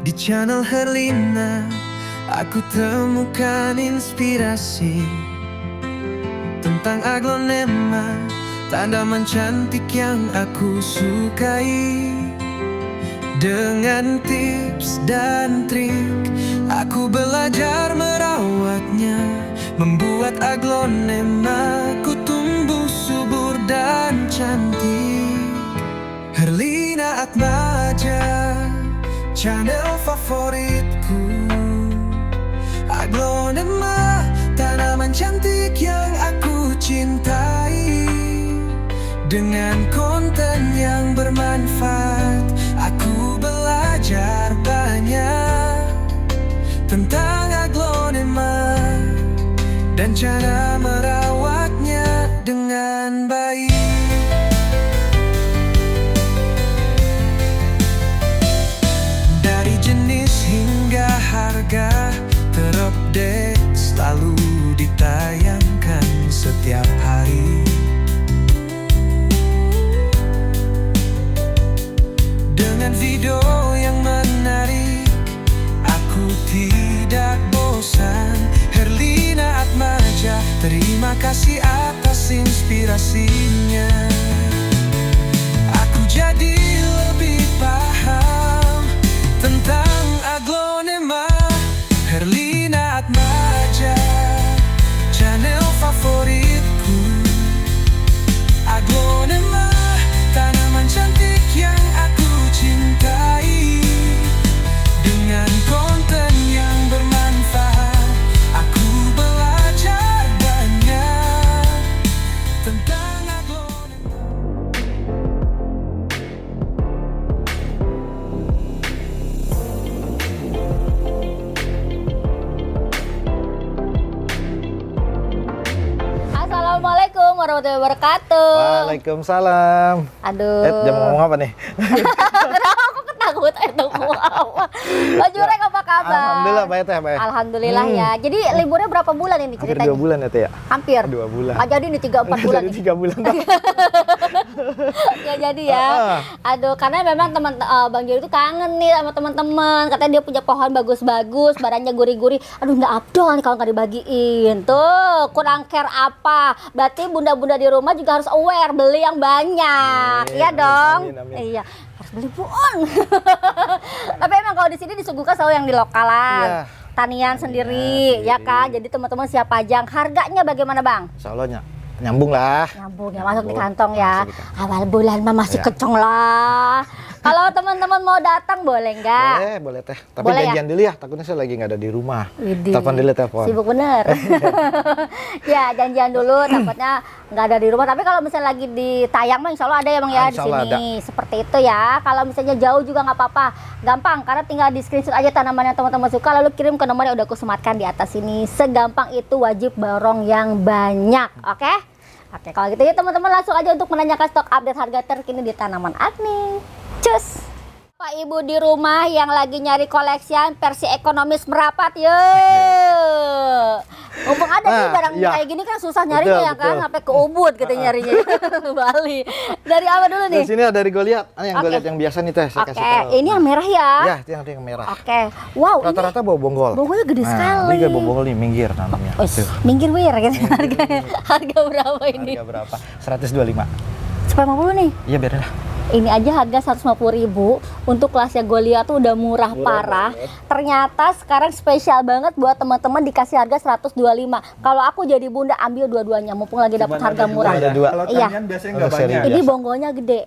Di channel Herlina, aku temukan inspirasi tentang aglonema, tanaman cantik yang aku sukai. Dengan tips dan trik, aku belajar merawatnya, membuat aglonema ku tumbuh subur dan cantik. Herlina Atmaja, channel favoritku. Aglonema, tanaman cantik yang aku cintai. Dengan konten yang bermanfaat, aku belajar banyak tentang aglonema dan cara merawatnya dengan baik. Dari jenis hingga harga terupdate, selalu ditayangkan setiap hari. Dengan video yang menarik, aku tidak bosan. Herlina Atmaja, terima kasih atas inspirasinya. Aku jadi lebih paham tentang aglonema. Herlina Atmaja, channel favoritku. Aglonema, tanaman cantik yang aku cintai. Dengan konten yang bermanfaat, aku belajar banyak tentang aglonema. Assalamualaikum warahmatullahi wabarakatuh. Waalaikumsalam. Aduh. Jam ngomong apa nih? Kenapa aku ketakut itu apa? Bang Jurek apa kabar? Alhamdulillah baik teh, baik. Alhamdulillah ya. Jadi liburnya berapa bulan ini Hampir ceritanya? 2 bulan ya teh ya? Hampir. 2 bulan. Nggak jadi nih 3-4 bulan Jadi nih. 3 bulan. Nggak jadi ya. Aduh, karena memang teman Bang Jurek itu kangen nih sama teman-teman. Katanya dia punya pohon bagus-bagus, barangnya gurih-gurih. Aduh, nggak abdol nih kalau nggak dibagiin. Tuh, kurang care apa? Berarti bunda-bunda di rumah juga harus aware beli yang banyak. Amin, Iya amin, dong. amin, amin. Iya. Harus beli buon. Tapi emang kalau di sini disuguhkan selalu yang di lokalan. Iya. Tanian sendiri, ya kan? Jadi teman-teman siap pajang. Harganya bagaimana, Bang? Insyaallah nyambung lah. Nyambung ya, masuk di Nyambung. kantong ya. Masuk di kantong. Awal bulan mah masih Ya. kecong lah. Kalau teman-teman mau datang boleh nggak? Boleh teh. Tapi Boleh ya? janjian dulu ya, takutnya saya lagi nggak ada di rumah. Widih. Telepon dulu telepon. Sibuk bener. Ya, janjian dulu, takutnya nggak ada di rumah. Tapi kalau misalnya lagi ditayang mah insya Allah ada ya Bang ya di Insya Allah sini. Seperti itu ya. Kalau misalnya jauh juga nggak apa-apa. Gampang, karena tinggal di screenshot aja tanaman yang teman-teman suka, lalu kirim ke nomor yang udah aku sematkan di atas ini. Segampang itu, wajib borong yang banyak. Oke? Oke, kalau gitu ya teman-teman langsung aja untuk menanyakan stok update harga terkini di tanaman Agni. Cus! Pak Ibu di rumah yang lagi nyari koleksian versi ekonomis merapat, yuk. Mumpung ada nih Nah, barang iya. kayak gini kan susah nyarinya Betul, ya kan, betul. sampai ke Ubud kita nyarinya. Bali. Dari apa dulu nih? Di sini ada dari Goliat. Yang Oke. Goliat yang biasa nih teh, saya Oke, kasih tahu. ini yang merah ya? Ya, itu yang merah. Oke. Wow, ini Rata-rata bawa bonggol. bonggolnya gede sekali. Ini bawa bonggol nih, minggir nanamnya. Wih, minggir wir gitu harganya. Harga berapa ini? Harga berapa? 125. 150 nih. Iya, biarin lah. Ini aja harga 150.000 untuk kelasnya Goliat tuh udah murah parah. Ternyata sekarang spesial banget buat teman-teman dikasih harga 125. Kalau aku jadi bunda ambil dua-duanya mumpung lagi dapat harga murah. Ada dua. Kalau Iya. tanian biasanya Kalau nggak seri banyak. Ini bonggolnya gede.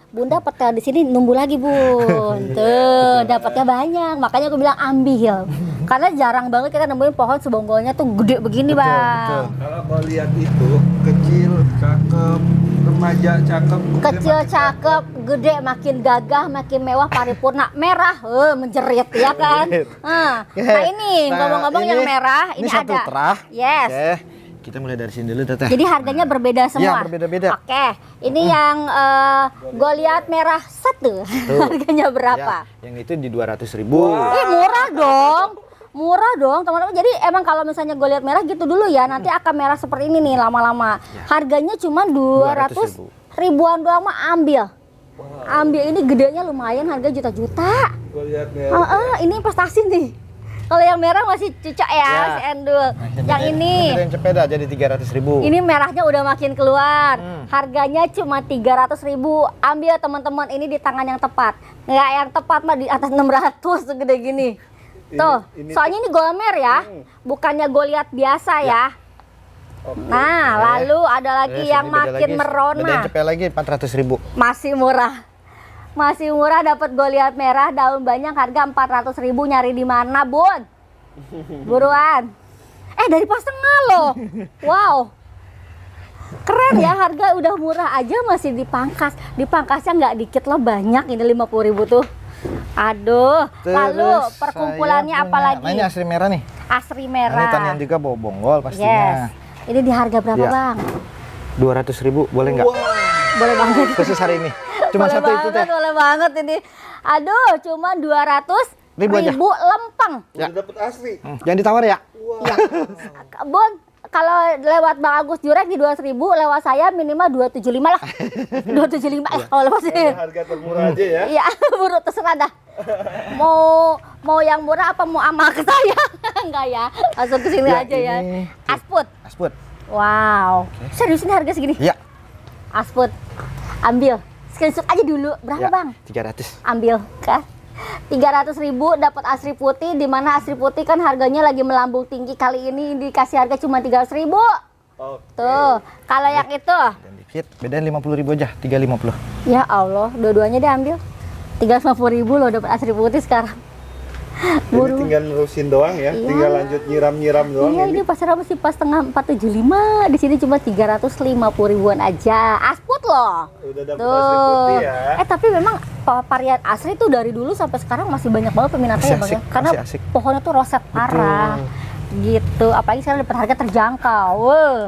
Bunda petel di sini numbuh lagi, Bun. Tuh, dapatnya banyak. Makanya aku bilang ambil. Karena jarang banget kita nemuin pohon sebonggolnya tuh gede begini, Bang. Kalau mau lihat itu kecil, cakep, remaja cakep, Kecil cakep, gede makin gagah, makin mewah, paripurna, merah, menjerit ya kan? Nah ini ngomong-ngomong yang merah, ini satu ada. terah. Yes. Oke, kita mulai dari sini dulu teteh. Jadi harganya berbeda semua. Iya, berbeda-beda. Oke, ini yang Goliat merah satu. Harganya berapa? Ya, yang itu di 200.000. Murah dong. Murah dong teman-teman. Jadi emang kalau misalnya Goliat merah gitu dulu ya, nanti akan merah seperti ini nih lama-lama. Harganya cuma 200 ribuan doang mah ambil. Ambil, ini gedenya lumayan, harga juta-juta. Gua lihat merah. Ini investasi nih. Kalau yang merah masih cucok ya, si Endul. Yang ini. Yang cepeda jadi 300.000. Ini merahnya udah makin keluar. Harganya cuma 300.000. Ambil teman-teman, ini di tangan yang tepat. Nggak yang tepat mah di atas 600 segede gini. Tuh, soalnya ini Golmer ya. Bukannya Goliath biasa ya. Nah, lalu ada lagi yang makin merona. Beda yang cepet lagi 400.000. Masih murah. Masih murah, dapat Goliath merah daun banyak harga 400.000. Nyari di mana, Bun? Buruan. Dari pas tengah loh. Wow. Keren ya, harga udah murah aja masih dipangkas. Dipangkasnya nggak dikit loh, banyak ini 50.000 tuh. Aduh. Lalu perkumpulannya apa lagi? Nah, ini asri merah nih. Asri Ini merah. tanian juga bawa bonggol pastinya. Yes. Ini di harga berapa, Ya. Bang? 200.000 boleh nggak? Boleh banget. Khusus hari ini. Cuma Boleh satu itu banget, teh. boleh banget ini. Aduh, cuma 200.000 Ribu aja. lempeng. Ya. Udah dapet asli. Jangan ditawar ya. Ya. Bun, kalau lewat Bang Agus Jurek di 200.000, lewat saya minimal 275 lah. 275 kalau lewat sini. Harga termurah aja ya. Iya, buru terserah dah. Mau yang murah apa mau amal ke saya? Enggak ya. Langsung ke sini Ya, aja ya. ini. Asput. Asput. Wow. Serius ini harga segini? Ya. Asput. Ambil. Screenshot aja dulu. Berapa, Ya, Bang? 300. Ambil kan 300.000 dapat asri putih, di mana asri putih kan harganya lagi melambung tinggi. Kali ini dikasih harga cuma 300.000. Oke. Tuh, kalau yang itu Dan dikit, bedain 50.000 aja, 350. ya Allah, dua-duanya diambil 350.000 loh dapat asri putih sekarang. Jadi tinggal nerusin doang ya. Iya. Tinggal lanjut nyiram-nyiram doang Iya, ini pasar apa sih pas tengah 475, di sini cuma 350.000-an aja. Asput loh. Udah dapet asli putih ya. Tapi memang varian asri tuh dari dulu sampai sekarang masih banyak banget peminatnya ya, Masih Bang ya. asik, Karena masih asik. pohonnya tuh roset parah. Gitu. Apalagi sekarang dapat harga terjangkau. Wah.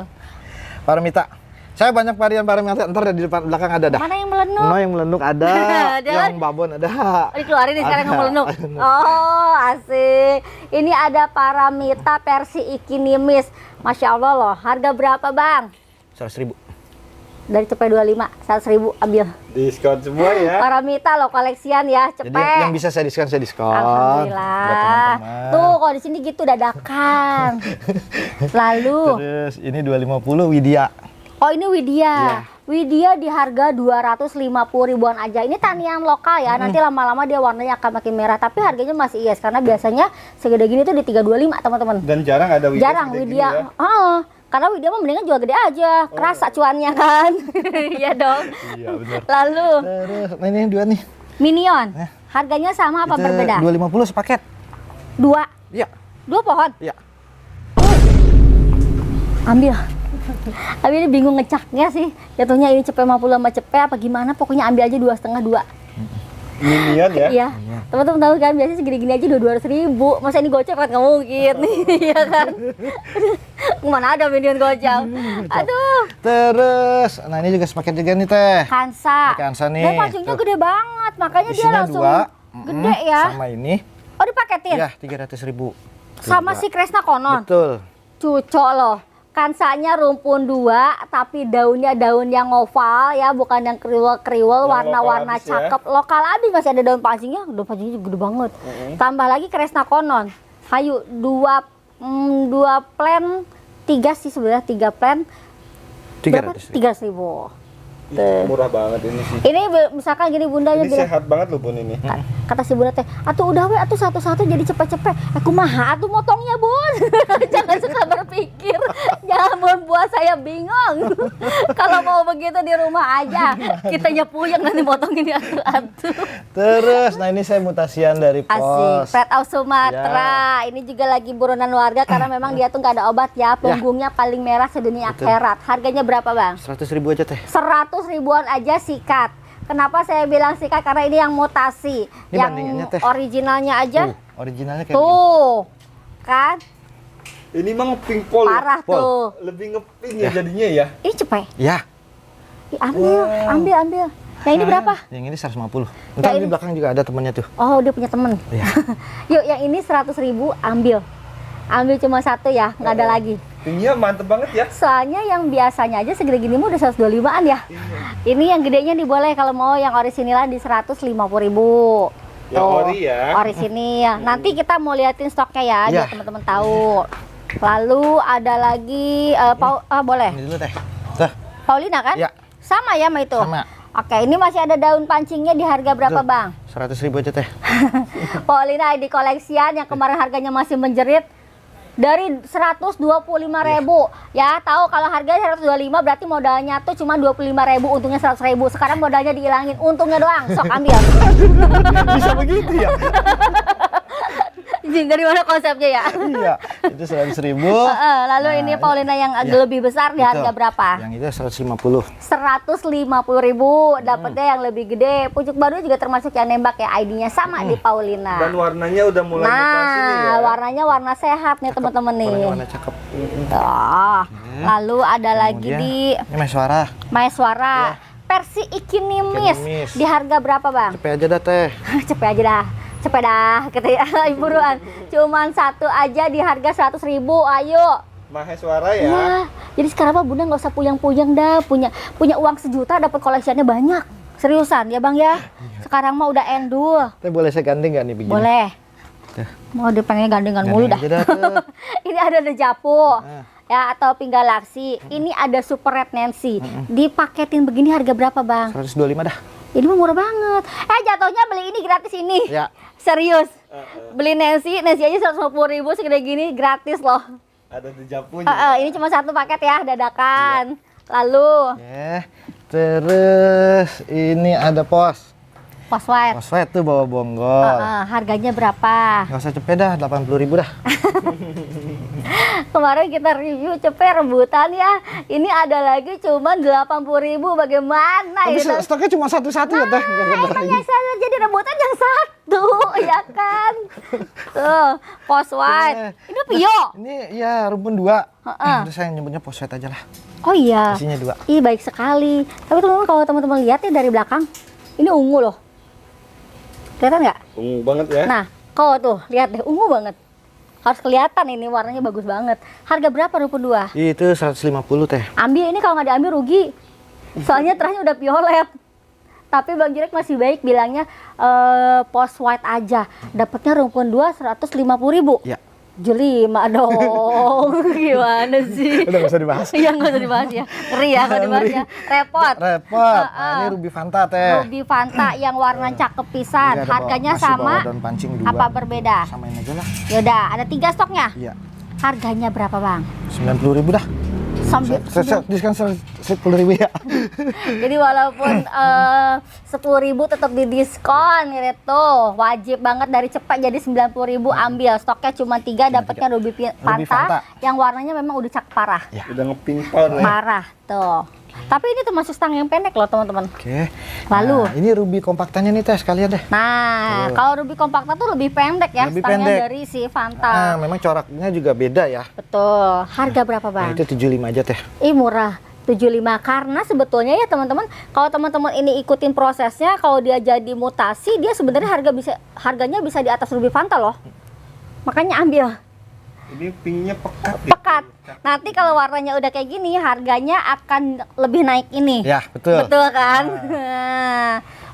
Paramita. Saya banyak varian paramita, ntar di depan belakang ada dah. Mana yang melenuk? No, yang melenuk ada, Ada. yang babon ada. Oh, dikeluarin nih sekarang Ada. yang melenuk. Oh, asik. Ini ada paramita versi ikinimis. Masya Allah loh. Harga berapa, Bang? 100.000. Dari cepet 25, 100.000 ambil. Diskon semua ya. Paramita loh, koleksian ya, cepet. Jadi yang bisa saya diskon, saya diskon. Buat Alhamdulillah. teman-teman. Tuh, kalau di sini gitu dadakan. Lalu, Terus ini 250 Widya. oh ini Widya. Iya. Widya di harga 250.000-an aja. Ini tanian lokal ya. Nanti lama-lama dia warnanya akan makin merah. Tapi harganya masih yes karena biasanya segede gini tuh di 325, teman-teman. Dan jarang ada Widya Jarang segede gini Widya. ya. Karena Widya mah mendingan jual gede aja. Kerasa cuannya kan. Iya dong. Iya benar. Lalu Terus nah ini dua nih. Minion. Harganya sama apa Itu berbeda? 250 sepaket. Dua. Iya. Dua pohon. Iya. Ambil. Tapi ini bingung ngecaknya sih. Jatuhnya ini cepet 50 sama cepet apa gimana? Pokoknya ambil aja 2,5-2. Minion ya. Iya. Teman-teman tahu kan biasanya segini-gini aja 200.000. Masa ini gocap kan nggak mungkin. Iya kan? Mana ada minion gocap. Aduh. Terus nah ini juga sepaket juga nih teh. Kansa. Kansa nih. Dan pancingnya Tuh. gede banget. Makanya dia Isinya langsung dua. gede ya. Sama ini. Oh dipaketin? Ya 300.000. Sama si Kresna Konon. Betul. Cucok loh. Kansanya rumpun 2, tapi daunnya daun yang oval ya, bukan yang kriwel-kriwel, Yang warna-warna lokal habis ya. cakep. Lokal habis masih ada daun pancingnya juga gede banget. Tambah lagi Kresna Konon. Hayu 2 plan 3 sih sebenarnya 3 plan. 300.000. 300.000. Ih, murah banget ini sih. Ini misalkan gini bundanya Ini bilang, sehat banget loh Bun ini. kata si bunda teh, atuh udah we, atuh satu-satu jadi cepet-cepet. Kumaha atuh motongnya bun. Jangan suka berpikir, jangan bun buat saya bingung. Kalau mau begitu di rumah aja, kitanya puyeng nanti motongin atuh-atuh. Terus nah ini saya mutasian dari Asik, pos. Fred Aus Sumatera. Ini juga lagi buronan warga karena memang dia tuh nggak ada obat ya. Punggungnya paling merah sedunia Betul. akhirat. Harganya berapa bang? 100.000 aja teh. 100.000-an aja sikat. Kenapa saya bilang sikat? Karena ini yang mutasi. Ini Yang bandingannya, Teh. originalnya aja. Originalnya kayak Tuh. Kan? Ini mah ngeping pol. ya. Parah Pol. tuh. Lebih ngeping ya jadinya ya. Ini cepet. gini. Ya. Ih, ambil. Yang ini berapa? Yang ini 150. Entar ini- di belakang juga ada temannya tuh. Oh, dia punya temen. Iya. Yuk, yang ini 100.000 ambil. Ambil cuma satu ya, nggak ada lagi. Tingginya mantep banget ya. Soalnya yang biasanya aja segede gini mah udah 125-an ya. Ini yang gedenya nih boleh kalau mau yang orisinal di 150.000. Ya, ori ya. Ori sini. Nanti kita mau liatin stoknya ya, Iya. biar teman-teman tahu. Lalu ada lagi boleh. Ini dulu teh. Tuh, Paulina kan? Iya. Sama ya sama itu. sama. Oke, ini masih ada daun pancingnya di harga berapa, Tuh. Bang? 100.000 aja teh. Paulina ID koleksian yang kemarin harganya masih menjerit dari 125.000. Ya, tahu kalau harganya 125 berarti modalnya tuh cuma 25.000, untungnya 100.000. Sekarang modalnya dihilangin, untungnya doang. Sok ambil. Bisa begitu ya? Dari mana konsepnya ya? Iya, itu 100.000. Lalu Nah, ini Paulina yang agak iya. lebih besar di harga Betul. berapa? Yang itu 150. 150.000. Dapatnya yang lebih gede. Pucuk baru juga termasuk yang nembak ya, ID-nya sama di Paulina. Dan warnanya udah mulai mutasi nih ya. Warnanya warna sehat nih teman-teman nih. Warna cakep. Tuh. Lalu ada lagi Kemudian, di ini Maeswara. Maeswara versi Ikinimis. Ikinimis. Di harga berapa, Bang? Cepet aja dah teh. Cepet aja dah. Cepet dah, kata ya. Buruan. Cuman satu aja di harga 100.000. Ayo. Maheswara ya. Iya. Jadi sekarang mah Bunda nggak usah puyang-puyang dah. Punya uang sejuta dapat koleksiannya banyak. Seriusan ya, Bang ya. Sekarang mah udah endul. Teh boleh saya gandeng nggak nih begini? Boleh. Tuh. Mau dipengen gandengan mulu dah. Gandeng aja dah tuh. Ini ada Dejapu. Ya, atau Pinggalaksi. Ini ada Super Red Nancy. Dipaketin begini harga berapa, Bang? 125 dah. Ini mah murah banget. Jatuhnya beli ini gratis ini. Ya. Serius. Beli Nancy aja 150.000 segede gini gratis loh. Ada dejapunya. Ini cuma satu paket ya, dadakan. Lalu Terus ini ada pos. Pos white. Pos white tuh bawa bonggol. Harganya berapa? Nggak usah cepet dah, 80.000 dah. Kemarin kita review cepet rebutan ya. Ini ada lagi cuma 80.000. Bagaimana Tapi itu? stoknya cuma satu-satu ya teh. Nggak ada lagi. Makanya saya jadi rebutan yang satu, ya kan? Tuh, pos white. Ini Pio. Ini ya rumpun 2. Heeh. Terus saya nyebutnya pos white aja lah. Oh iya. Isinya 2. Ih, baik sekali. Tapi teman-teman, kalau teman-teman lihat ya dari belakang, ini ungu loh. Kelihatan nggak? Ungu banget ya. Nah, kau tuh lihat deh, ungu banget. Harus kelihatan ini warnanya bagus banget. Harga berapa rumpun 2? Itu 150 teh. Ambil ini, kalau nggak diambil rugi. Soalnya terahnya udah violet. Tapi Bang Jirek masih baik bilangnya pos white aja. Dapatnya rumpun 2 150.000. Ya. Jelima dong. Gimana sih? Udah nggak usah dibahas. Iya, nggak usah dibahas ya. Ngeri ya kalau dibahas ya. Repot. Repot. Nah, ini Ruby Fanta teh. Ruby Fanta yang warna cakep pisan. Ini ada Harganya masih bawa sama daun pancing 2. apa berbeda? Samain aja lah. Yaudah, ada 3 stoknya. Iya. Harganya berapa, Bang? 90.000 dah. Sambil Diskon 10.000 ya. Jadi walaupun 10.000 tetap didiskon gitu. Wajib banget dari cepat jadi 90.000 ambil. Stoknya cuma 3, dapatnya Ruby Fanta. Fanta yang warnanya memang udah cakep parah. Ya. Udah ngepink power nih. Parah tuh. Tapi ini termasuk stang yang pendek loh, teman-teman. Oke. Lalu? Nah, ini Ruby kompaktannya nih teh sekalian deh. Nah, kalau Ruby Kompakta tuh lebih pendek ya, Lebih stangnya pendek. dari si Fanta. Memang coraknya juga beda ya. Betul. Harga berapa, Nah, Bang? itu 75 aja teh. Murah. 75, karena sebetulnya ya teman-teman, kalau teman-teman ini ikutin prosesnya, kalau dia jadi mutasi, dia sebenarnya harganya bisa di atas Ruby Fanta loh. Makanya ambil. Ini pinknya pekat ya. Pekat. Nanti kalau warnanya udah kayak gini, harganya akan lebih naik ini. Ya, betul. Betul kan?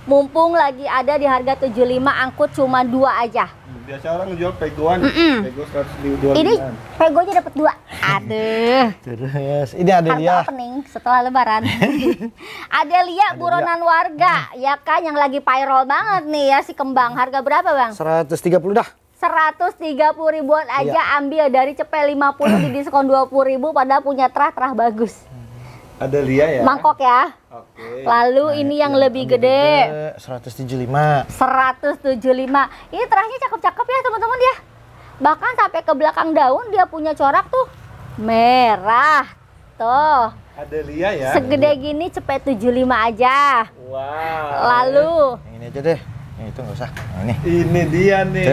Mumpung lagi ada di harga 75, angkut cuma 2 aja. Biasa orang jual pegoan. Pego 125. Ini pegonya dapat 2. Aduh. Terus ini ada Harga dia. opening setelah lebaran. Adelia buronan warga, ya kan, yang lagi viral banget nih ya si kembang. Harga berapa, Bang? 130 dah. 130.000-an aja. Ambil dari cepet 50 di diskon 20.000, padahal punya terah bagus. Ada Lia ya. Mangkok ya. Oke. Lalu ini yang lebih gede. 175. 175. Ini terahnya cakep-cakep ya teman-teman ya. Bahkan sampai ke belakang daun dia punya corak tuh merah. Tuh. Ada Lia ya. Segede gini cepet 75 aja. Wow. Lalu Yang ini aja deh. Yang itu nggak usah. Nah, ini Ini dia nih.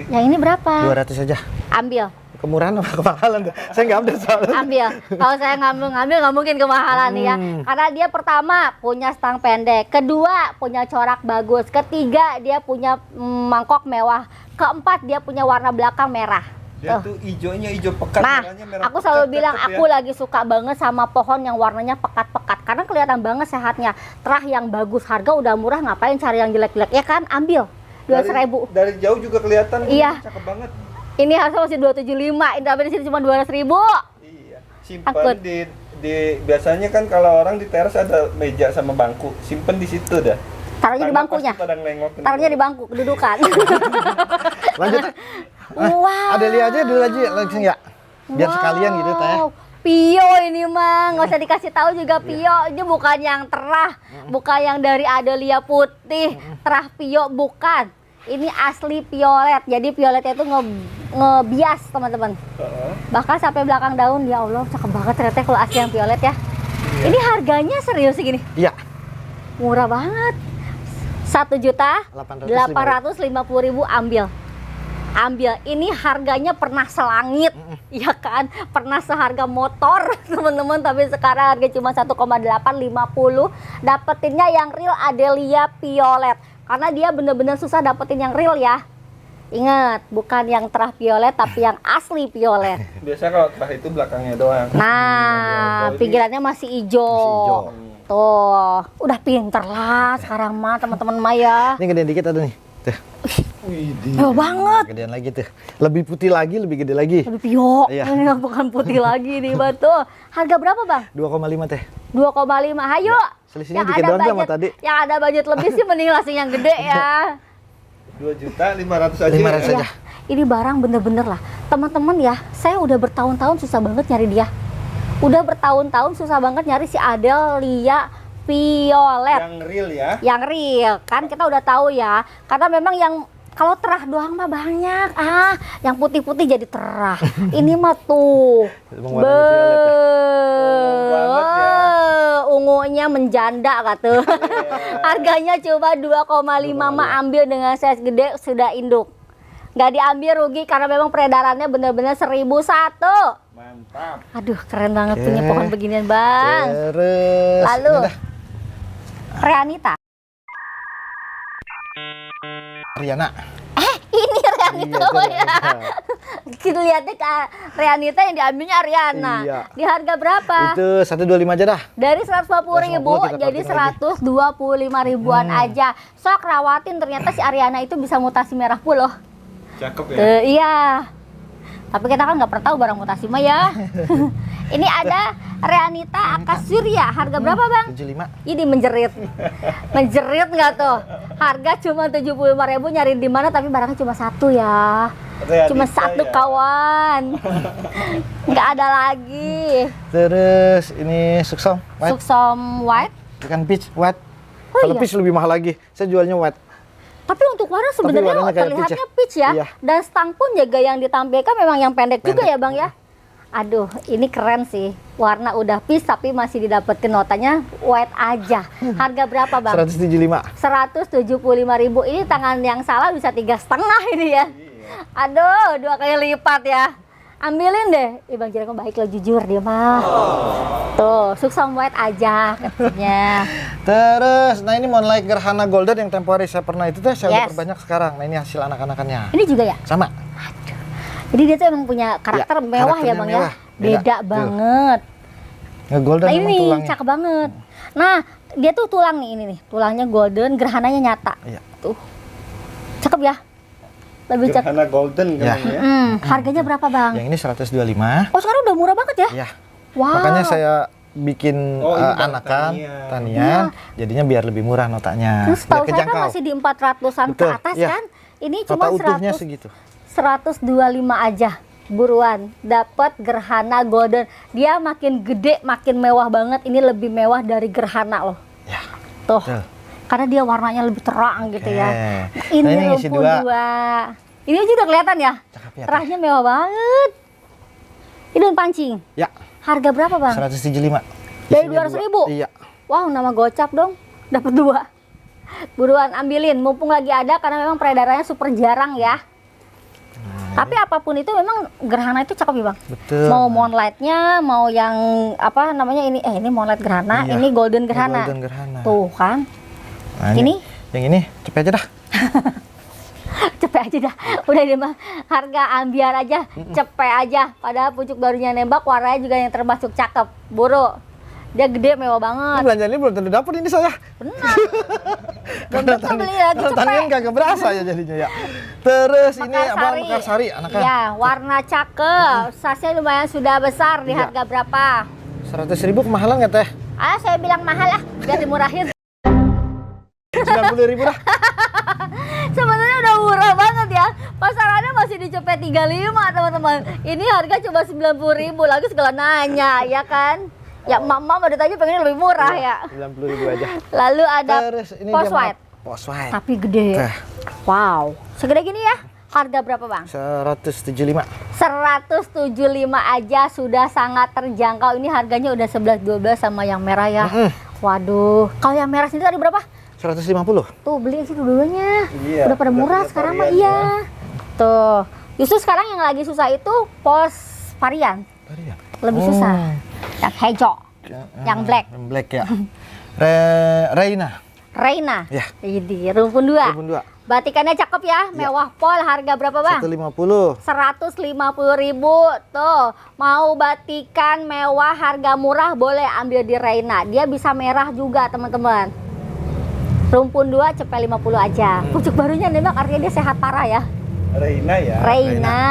yang ini berapa? 200 aja. Ambil. Kemurahan apa kemahalan tuh? Saya nggak update soalnya. Ambil. Kalau saya ngambil nggak mungkin kemahalan nih ya. Karena dia pertama punya stang pendek, kedua punya corak bagus, ketiga dia punya mangkok mewah, keempat dia punya warna belakang merah. Dia tuh hijaunya hijau pekat, Nah, merahnya merah aku pekat, selalu bilang cakep aku ya. lagi suka banget sama pohon yang warnanya pekat-pekat karena kelihatan banget sehatnya. Terah yang bagus, harga udah murah, ngapain cari yang jelek-jelek ya kan? Ambil. 200.000. Dari jauh juga kelihatan. Iya. Cakep banget. Ini harusnya masih 275, ini tapi di sini cuma 200.000. Iya. Takut. Simpan di biasanya kan kalau orang di teras ada meja sama bangku. Simpen di situ dah. Taruhnya di Karena bangkunya. pasti pada nengokin. Taruhnya di bangku, kedudukan. Lanjut. Wow. Adelia aja dulu aja langsung ya. Biar sekalian gitu teh. Pio ini mah nggak usah dikasih tahu juga Pio. Ini bukan yang terah, bukan yang dari Adelia putih, terah Pio bukan. Ini asli violet. Jadi violetnya itu ngebias teman-teman. Bahkan sampai belakang daun, ya Allah cakep banget ternyata kalau asli yang violet ya. Ini harganya serius segini? Iya. Murah banget. 1.850.000 ambil. Ambil, ini harganya pernah selangit, ya kan? Pernah seharga motor, teman-teman. Tapi sekarang harga cuma 1,850. Dapetinnya yang real Adelia violet, karena dia bener-bener susah dapetin yang real ya. Ingat, bukan yang terah violet, tapi yang asli violet. Biasa kalau terah itu belakangnya doang. Nah, pinggirannya masih hijau. Tuh, udah pinter lah sekarang mah teman-teman Maya. Ini gedean dikit ada nih. Tuh. Mewah banget. Gedean lagi tuh. Lebih putih lagi, lebih gede lagi. Aduh Pio, Iya. ini bukan putih lagi nih Batu. Harga berapa Bang? 2,5 teh. 2,5. Hayo. Selisihnya dikit doang sama tadi. Yang ada budget lebih sih mending langsung yang gede ya. 2.500.000 aja. 500 Ya, aja. ini barang bener-bener lah. Teman-teman ya, saya udah bertahun-tahun susah banget nyari dia. Udah bertahun-tahun susah banget nyari si Adelia violet. Yang real ya. Yang real kan kita udah tahu ya, karena memang yang kalau terah doang mah banyak, yang putih-putih jadi terah. Ini mah tuh Emang warnanya violet ya? banget ya. Ungunya menjanda kata. Harganya coba 2,5 mah ambil dengan size gede sudah induk. Nggak diambil rugi karena memang peredarannya bener-bener 1.001. Mantap. Aduh keren banget Oke. punya pohon beginian Bang. Terus Lalu ini dah. Reanita. Riana. Ini Reanita Iya, itu oh ya. Reanita. Kita lihatnya ke Reanita yang diambilnya Ariana. Iya. Di harga berapa? Itu 125 aja dah. Dari 150.000 kita jadi parkir 125 ribuan aja. Sok rawatin ternyata si Ariana itu bisa mutasi merah puluh. Cakep ya. Iya. Tapi kita kan nggak pernah tahu barang mutasi mah ya. Ini ada Reanita Akasurya. Harga berapa Bang? 75. Ini menjerit. Menjerit nggak tuh? Harga cuma 75.000, nyari di mana tapi barangnya cuma satu ya. Reanita Cuma satu ya. kawan. Nggak ada lagi. Terus ini Suksom white. Suksom white. Bukan peach white. Oh Kalau iya. peach lebih mahal lagi. Saya jualnya white. Tapi untuk warna sebenarnya warnanya kayak terlihatnya peach peach ya. Iya. Dan stang pun juga yang ditampilkan memang yang pendek juga ya Bang ya. Aduh, ini keren sih. Warna udah peach tapi masih didapetin notanya white aja. Harga berapa Bang? 175. 175.000. Ini tangan yang salah bisa 3,5 ini ya. Aduh, 2 kali lipat ya. Ambilin deh. Bang Jireng baik lo jujur dia mah. Tuh, Suksom white aja katanya. Terus, nah ini Moonlight Gerhana Golden yang temporary saya pernah itu tuh saya udah Yes. perbanyak sekarang. Nah ini hasil anak-anakannya. Ini juga ya? Sama. Jadi dia tuh emang punya karakter Ya, mewah ya karakternya Bang mewah. ya. Beda Beda, banget. Nge-golden Nah memang ini tulangnya. cakep banget. Nah dia tuh tulang nih, ini nih tulangnya golden, gerhananya nyata. Iya. Tuh cakep ya, lebih cakep. Gerhana golden Ya. kan ya. Harganya berapa Bang? Yang ini 125. Oh sekarang udah murah banget ya? Iya. Wow. Makanya saya bikin Oh, ini baru anakan tanian. tanian, jadinya biar lebih murah notanya. Terus Biar tahu saya kan masih di 400-an ke Betul, atas iya. kan? Ini Nota cuma utuhnya 100, segitu. 125 aja. Buruan dapat gerhana golden. Dia makin gede makin mewah banget. Ini lebih mewah dari gerhana loh. Ya. Tuh. Betul. Karena dia warnanya lebih terang gitu Oke. ya. Nah, Ini ini ngisi rumput dua. dua. Ini aja udah kelihatan ya. Cakep ya, Terahnya mewah banget. Ini daun pancing. Ya, Harga berapa Bang? 175. Dari Isinya 200.000? Iya. Wow, nama gocap dong. Dapat 2. Buruan ambilin, mumpung lagi ada karena memang peredarannya super jarang ya. Tapi apapun itu memang gerhana itu cakep ya Bang. Betul. Mau moonlight-nya, mau yang apa namanya ini moonlight gerhana, Iya. ini golden Ini gerhana. golden gerhana. Tuh kan. Nah, Ini? Yang ini cepet aja dah. Cepet aja dah, udah deh mah harga ambiar aja, cepet aja. Padahal pucuk barunya nembak, warnanya juga yang termasuk cakep. Buru, Dia gede, mewah Ini banget. belanja ini belum tentu dapat ini saya. Benar. Belum tentu beli lagi Kalau tadi kan cepet. kagak berasa ya jadinya ya. Terus ini apa Mekarsari. Mekarsari anaknya? Iya, warna cakep. Size-nya lumayan sudah besar. Di Iya. harga berapa? 100.000 kemahalan nggak teh? Ah, saya bilang mahal lah, biar dimurahin. 90.000 dah. Sebenarnya udah murah banget ya. Pasarannya masih di cepet 35, teman-teman. Ini harga cuma 90.000, lagi segala nanya, ya kan? Ya, mama udah tanya pengennya lebih murah ya. 90.000 aja. Lalu ada Terus ini Post dia White, Post White. tapi gede. Teh. Wow, segede gini ya. Harga berapa, Bang? 175. 175 aja sudah sangat terjangkau. Ini harganya udah 11-12 sama yang merah ya. Waduh, kalau yang merah sendiri tadi berapa? 150. Tuh beli sih dua-duanya. Iya, Udah pada udah murah punya sekarang mah varian iya. Tuh. Justru sekarang yang lagi susah itu pos varian. Varian. Lebih susah. Yang hijau, yang black. Yang black ya. Reina. Reina. Ya. Ini rumpun 2. Rumpun 2. Batikannya cakep ya, mewah pol. Harga berapa, Bang? 150. 150.000 tuh. Mau batikan mewah harga murah boleh ambil di Reina. Dia bisa merah juga, teman-teman. Rumpun 2 cepet 50 aja. Pucuk barunya nih, Bang, artinya dia sehat parah ya. Reina ya. Reina.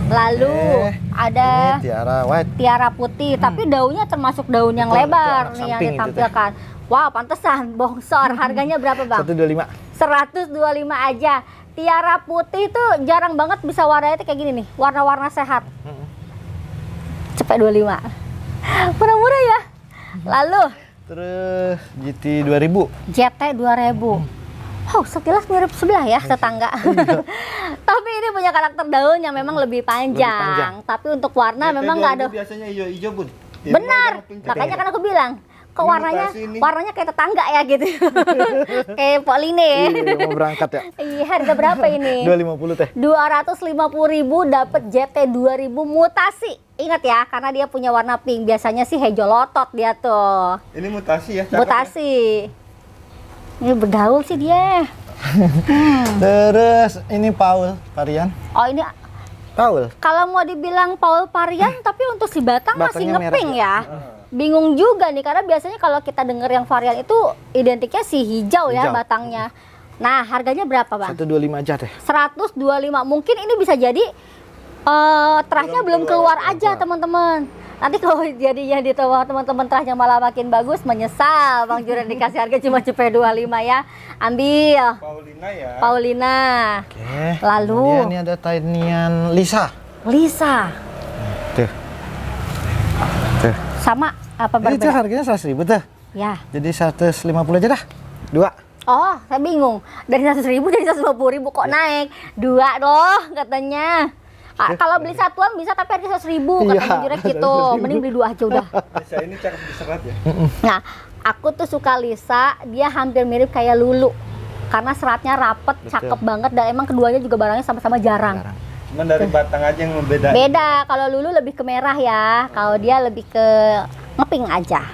Lalu ada Ini Tiara White. tiara putih, tapi daunnya termasuk daun yang Betul, lebar betul. nih yang Samping itu, ditampilkan. Wow, pantesan bongsor. Harganya berapa, Bang? 125. 125 aja. Tiara putih tuh jarang banget bisa warnanya tuh kayak gini nih, warna-warna sehat. Cepet 25. Murah-murah ya. Lalu Terus GT 2000. JT 2000. Oh, sekilas mirip sebelah ya, tetangga. Tapi ini punya karakter daun yang memang lebih panjang. Tapi untuk warna JT memang nggak ada. 2000 biasanya hijau-hijau, Bun. Ini Benar. warna pink. Makanya kan aku bilang, kok Ini warnanya mutasi ini. warnanya kayak tetangga ya gitu. Kayak Pauline. Iya, mau berangkat ya. Iya, harga berapa ini? 250 teh. 250.000 dapat JT 2000 mutasi. Ingat ya, karena dia punya warna pink. Biasanya sih hijau lotot dia tuh. Ini mutasi ya. cakep Mutasi. Ini bergaul sih dia. Terus ini Paul varian. Oh, ini Paul. kalau mau dibilang Paul varian, tapi untuk si batang masih Batangnya ngepink merah ya. Bingung juga nih, karena biasanya kalau kita denger yang varian itu identiknya si hijau ya Hijau. batangnya. Nah, harganya berapa, Bang? 125 aja teh. 125. Mungkin ini bisa jadi terahnya belum keluar aja, teman-teman. Nanti kalau jadinya di teman-teman terahnya malah makin bagus, menyesal Bang Juren dikasih harga cuma cepet 25 ya. Ambil Paulina ya. Paulina. Oke. Lalu Kemudian ini ada Tinian Lisa. Lisa. Tuh. Tuh. Sama apa Ini tuh berbeda? harganya 100.000 tuh. Ya. Jadi 150 aja dah. 2. Oh, saya bingung. Dari 100.000 jadi 150.000 kok naik? 2 doh katanya. Kalau beli satuan bisa, tapi harga 100.000 kata Iya, Bang Jurek gitu. 100.000. Mending beli 2 aja udah. Lisa ini cakep diserat ya. Nah, aku tuh suka Lisa, dia hampir mirip kayak Lulu. Karena seratnya rapet, Betul. cakep banget, dan emang keduanya juga barangnya sama-sama jarang. Cuman dari batang aja yang membedain. Beda, kalau Lulu lebih ke merah ya, kalau dia lebih ke ngepink aja.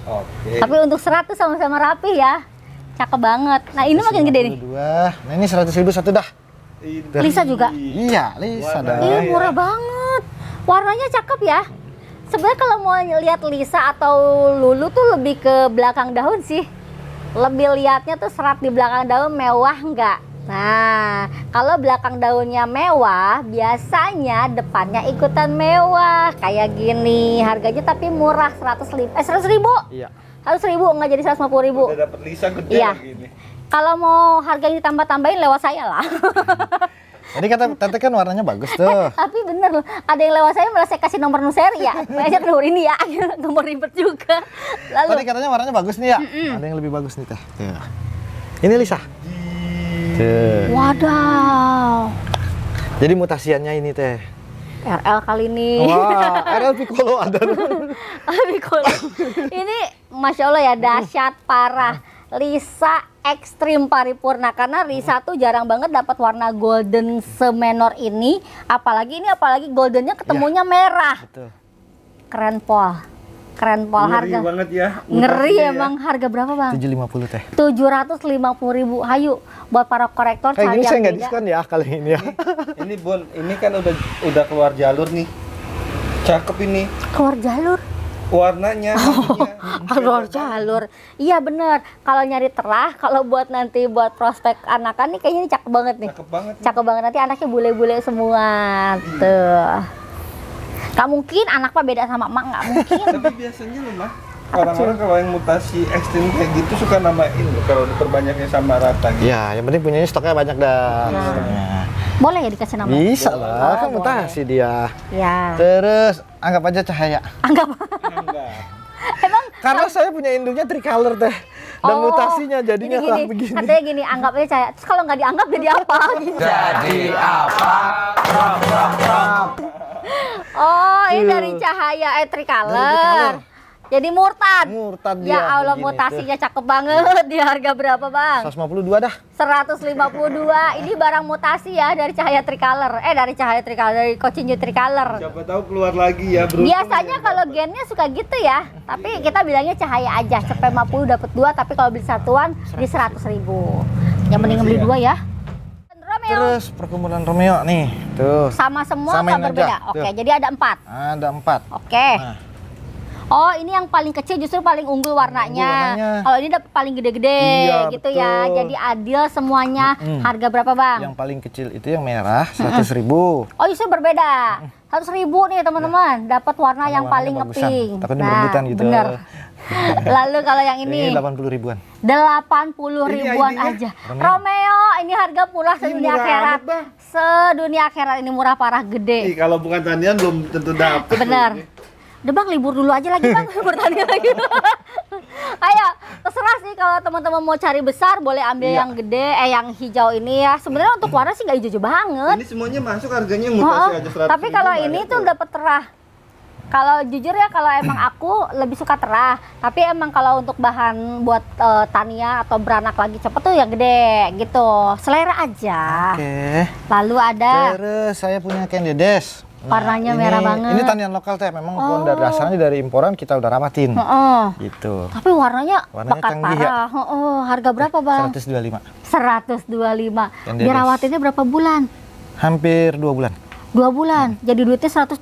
Oke. Tapi untuk serat tuh sama-sama rapi ya, cakep banget. Nah, ini makin gede nih. 152. Nah, ini 100.000 satu dah. Ini. Lisa juga? Iya, Lisa Warna. dah. Ini ya. murah banget, warnanya cakep ya. Sebenarnya kalau mau lihat Lisa atau Lulu tuh lebih ke belakang daun sih. Lebih lihatnya tuh serat di belakang daun mewah nggak? Nah, kalau belakang daunnya mewah, biasanya depannya ikutan mewah. Kayak gini, harganya tapi murah, 100.000. Iya. 100.000 nggak jadi 150.000. Udah dapet Lisa gede Iya. lagi ini. Kalau mau harganya ditambah-tambahin lewat saya lah. Tadi kata Tete kan warnanya bagus tuh. Tapi bener loh, ada yang lewat saya malah saya kasih nomor seri ya. Banyak nomor ini ya, nomor ribet juga. Tadi Lalu katanya warnanya bagus nih ya. Ada yang lebih bagus nih teh. Tuh. Ini Lisa. Tuh. wadaw, Jadi mutasiannya ini teh. RL kali ini. Wah, RL Piccolo ada. Ini Masya Allah ya, dahsyat parah. Lisa ekstrim paripurna, karena Lisa tuh jarang banget dapat warna golden semenor ini. Apalagi goldennya ketemunya merah. Betul. Keren pol. Keren pol Ngeri harga. banget ya. Ngeri mutasinya ya. emang. Harga berapa, Bang? 750 teh. 750.000. Hayu buat para korektor Kayak cari gini yang saya nggak beda. diskon ya kali ini ya. Ini Bon, ini kan udah keluar jalur nih. Cakep ini. Keluar jalur. warnanya. Alur-alur. Iya bener. Kalau nyari terah, kalau buat nanti buat prospek anakan nih kayaknya ini cakep banget nih. Cakep banget. Cakep banget, nanti anaknya bule-bule semua. Tuh. Gak mungkin anak mah beda sama emak, gak mungkin. Tapi biasanya loh mah, orang-orang kalau yang mutasi ekstrim kayak gitu suka namain loh kalau diperbanyaknya sama rata gitu. Ya, yang penting punyanya stoknya banyak dah. Nah. Boleh ya dikasih nama? Bisa lah, kan boleh. mutasi dia. Ya. Terus anggap aja Cahaya. Anggap. Enggak. Emang Karena saya punya induknya tricolor teh. Dan Oh, mutasinya jadinya lah gini, begini. katanya gini, anggap aja Cahaya. Terus kalau nggak dianggap jadi apa? Gitu. Jadi apa? Oh, ini Tuh. dari Cahaya Dari Tricolor. Tricolor. Jadi murtad. Murtad dia. Ya Allah, begini, mutasinya cakep banget. Di harga berapa, Bang? 152 dah. 152. Ini barang mutasi ya dari Cahaya Tricolor. Dari Cahaya Tricolor, dari Kocinju Tricolor. Siapa tahu keluar lagi ya, bro. Biasanya kalau gennya suka gitu ya. Tapi kita bilangnya Cahaya aja. Cepet 50 dapat 2, tapi kalau beli satuan di 100.000. Yang mending beli 2 ya. Romeo. Terus perkumpulan Romeo nih. Tuh. Sama semua Samain apa berbeda? aja. Oke, Tuh. jadi ada 4. Ada 4. Oke. Nah. Oh, ini yang paling kecil justru paling unggul warnanya. warnanya. Kalau ini dapat paling gede-gede Iya, gitu ya. betul. Jadi adil semuanya. Harga berapa, Bang? Yang paling kecil itu yang merah 100.000. Oh, justru berbeda. 100.000 nih, teman-teman. Dapat warna yang warnanya paling bagusan. ngeping. Takutnya berebutan gitu. Bener. Lalu kalau yang Ini ini 80 ribuan. 80 Ini ribuan ID-nya aja. Romeo. Romeo, ini harga murah sedunia murah akhirat. amat, Bang. Sedunia akhirat ini murah parah Ih, gede. kalau bukan tanian belum tentu dapet. Bener. Udah Bang, libur dulu aja lagi Bang, bertanding lagi. Ayo, terserah sih kalau teman-teman mau cari besar boleh ambil Iya. yang gede, yang hijau ini ya. Sebenarnya untuk warna sih nggak hijau-hijau banget. Ini semuanya masuk harganya yang Oh, mutasi aja 100.000. tapi kalau ini banyak tuh dapat terah. Kalau jujur ya, kalau emang aku lebih suka terah. Tapi emang kalau untuk bahan buat tania atau beranak lagi cepet tuh yang gede gitu. Selera aja. Oke. Lalu ada Terus saya punya Candides. Warnanya merah banget. Ini tanian lokal teh, memang dari dasarnya dari imporan kita udah ramatin. Heeh. Gitu. Tapi warnanya pekat canggih ya. parah. Harga berapa Bang? 125. 125. Candides. Dirawatinnya berapa bulan? Hampir 2 bulan. 2 bulan. Jadi duitnya 125.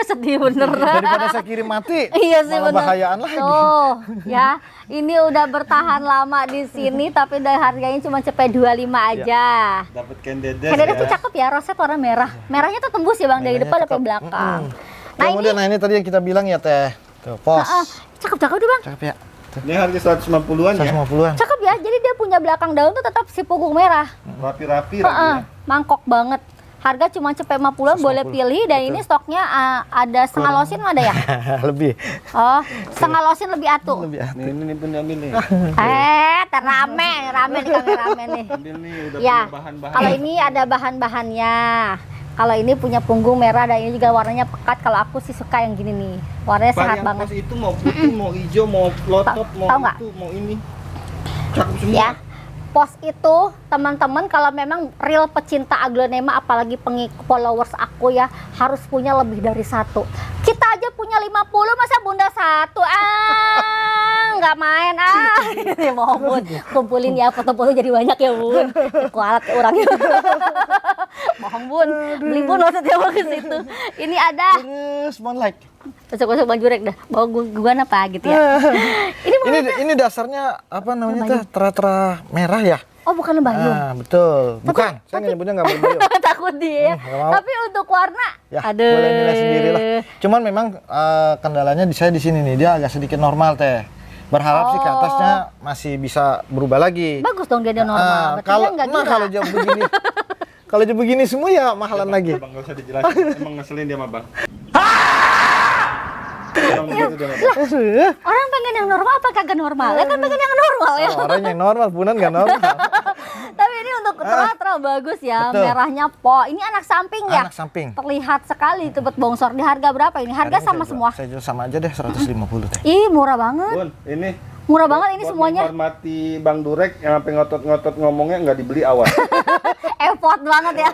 Sedih bener. Daripada saya kirim mati. Iya sih malah bener. bahayaan lagi. Tuh, ya. Ini udah bertahan lama di sini tapi dari harganya cuma cepet 25 aja. dapat Candides. Candides ya. tuh cakep ya, roset warna merah. Merahnya tuh tembus ya Bang dari Merahnya depan sampai cakep. belakang. Nah, Kemudian ini tadi yang kita bilang ya teh. Tuh, pos. cakep-cakep tuh Bang. Cakep ya. Tuh. Ini harga 150-an ya. 150-an. Cakep ya. Jadi dia punya belakang daun tuh tetap si punggung merah. Rapi-rapi lagi Heeh, ya. mangkok banget. Harga cuma cepet 50-an, boleh 150, pilih. Dan ini stoknya ada setengah losin ada ya? Lebih. Oh, setengah losin lebih atuh. Lebih. Ini pun ambil nih. Rame nih kameramen nih. Ambil nih udah Ya, punya bahan-bahan. kalau ini ada bahan-bahannya. Kalau ini punya punggung merah dan ini juga warnanya pekat. Kalau aku sih suka yang gini nih. Warnanya sehat Varian banget. pos itu mau putih, mau hijau, mau lotot, mau tahu nggak? itu, mau ini. Cakep semua. Ya. Pos itu teman-teman kalau memang real pecinta aglonema apalagi pengikut followers aku ya harus punya lebih dari 1. Kita aja punya 50 masa bunda 1 nggak main ini mau Bun kumpulin ya foto-foto jadi banyak ya Bun kualat orangnya bohong Bun beli Bun maksudnya mau ke situ ini ada Terus Moonlight. masuk baju rek dah bawa gua apa gitu ya Ini dasarnya apa namanya teh? Tera-tera merah ya? oh bukan lembayu Ah, betul. Bukan. Saya nyebutnya nggak berbayu. takut dia nggak mau. tapi untuk warna Ya, aduh boleh nilai sendiri lah. Cuman memang kendalanya saya di sini nih, dia agak sedikit normal teh. Berharap sih ke atasnya masih bisa berubah lagi. bagus dong dia normal berarti Kalau dia nggak nah, gila kalau jauh begini, kalau jauh begini semua ya mahalan lagi. Bang nggak usah dijelasin, emang ngeselin dia sama bang. Emang begitu dia sama bang. orang pengen yang normal apa kagak normal ya kan pengen yang normal ya Orang yang normal, punan nggak normal. tapi ini untuk terang bagus ya Betul. merahnya po ini anak samping ya Anak samping. terlihat sekali tebet bongsor di harga berapa ini harga sama semua Saya jual sama aja deh 150 teh. ih murah banget Bun, ini murah banget ini buat semuanya menghormati Bang Durek yang sampai ngotot-ngotot ngomongnya nggak dibeli awas. Repot banget ya.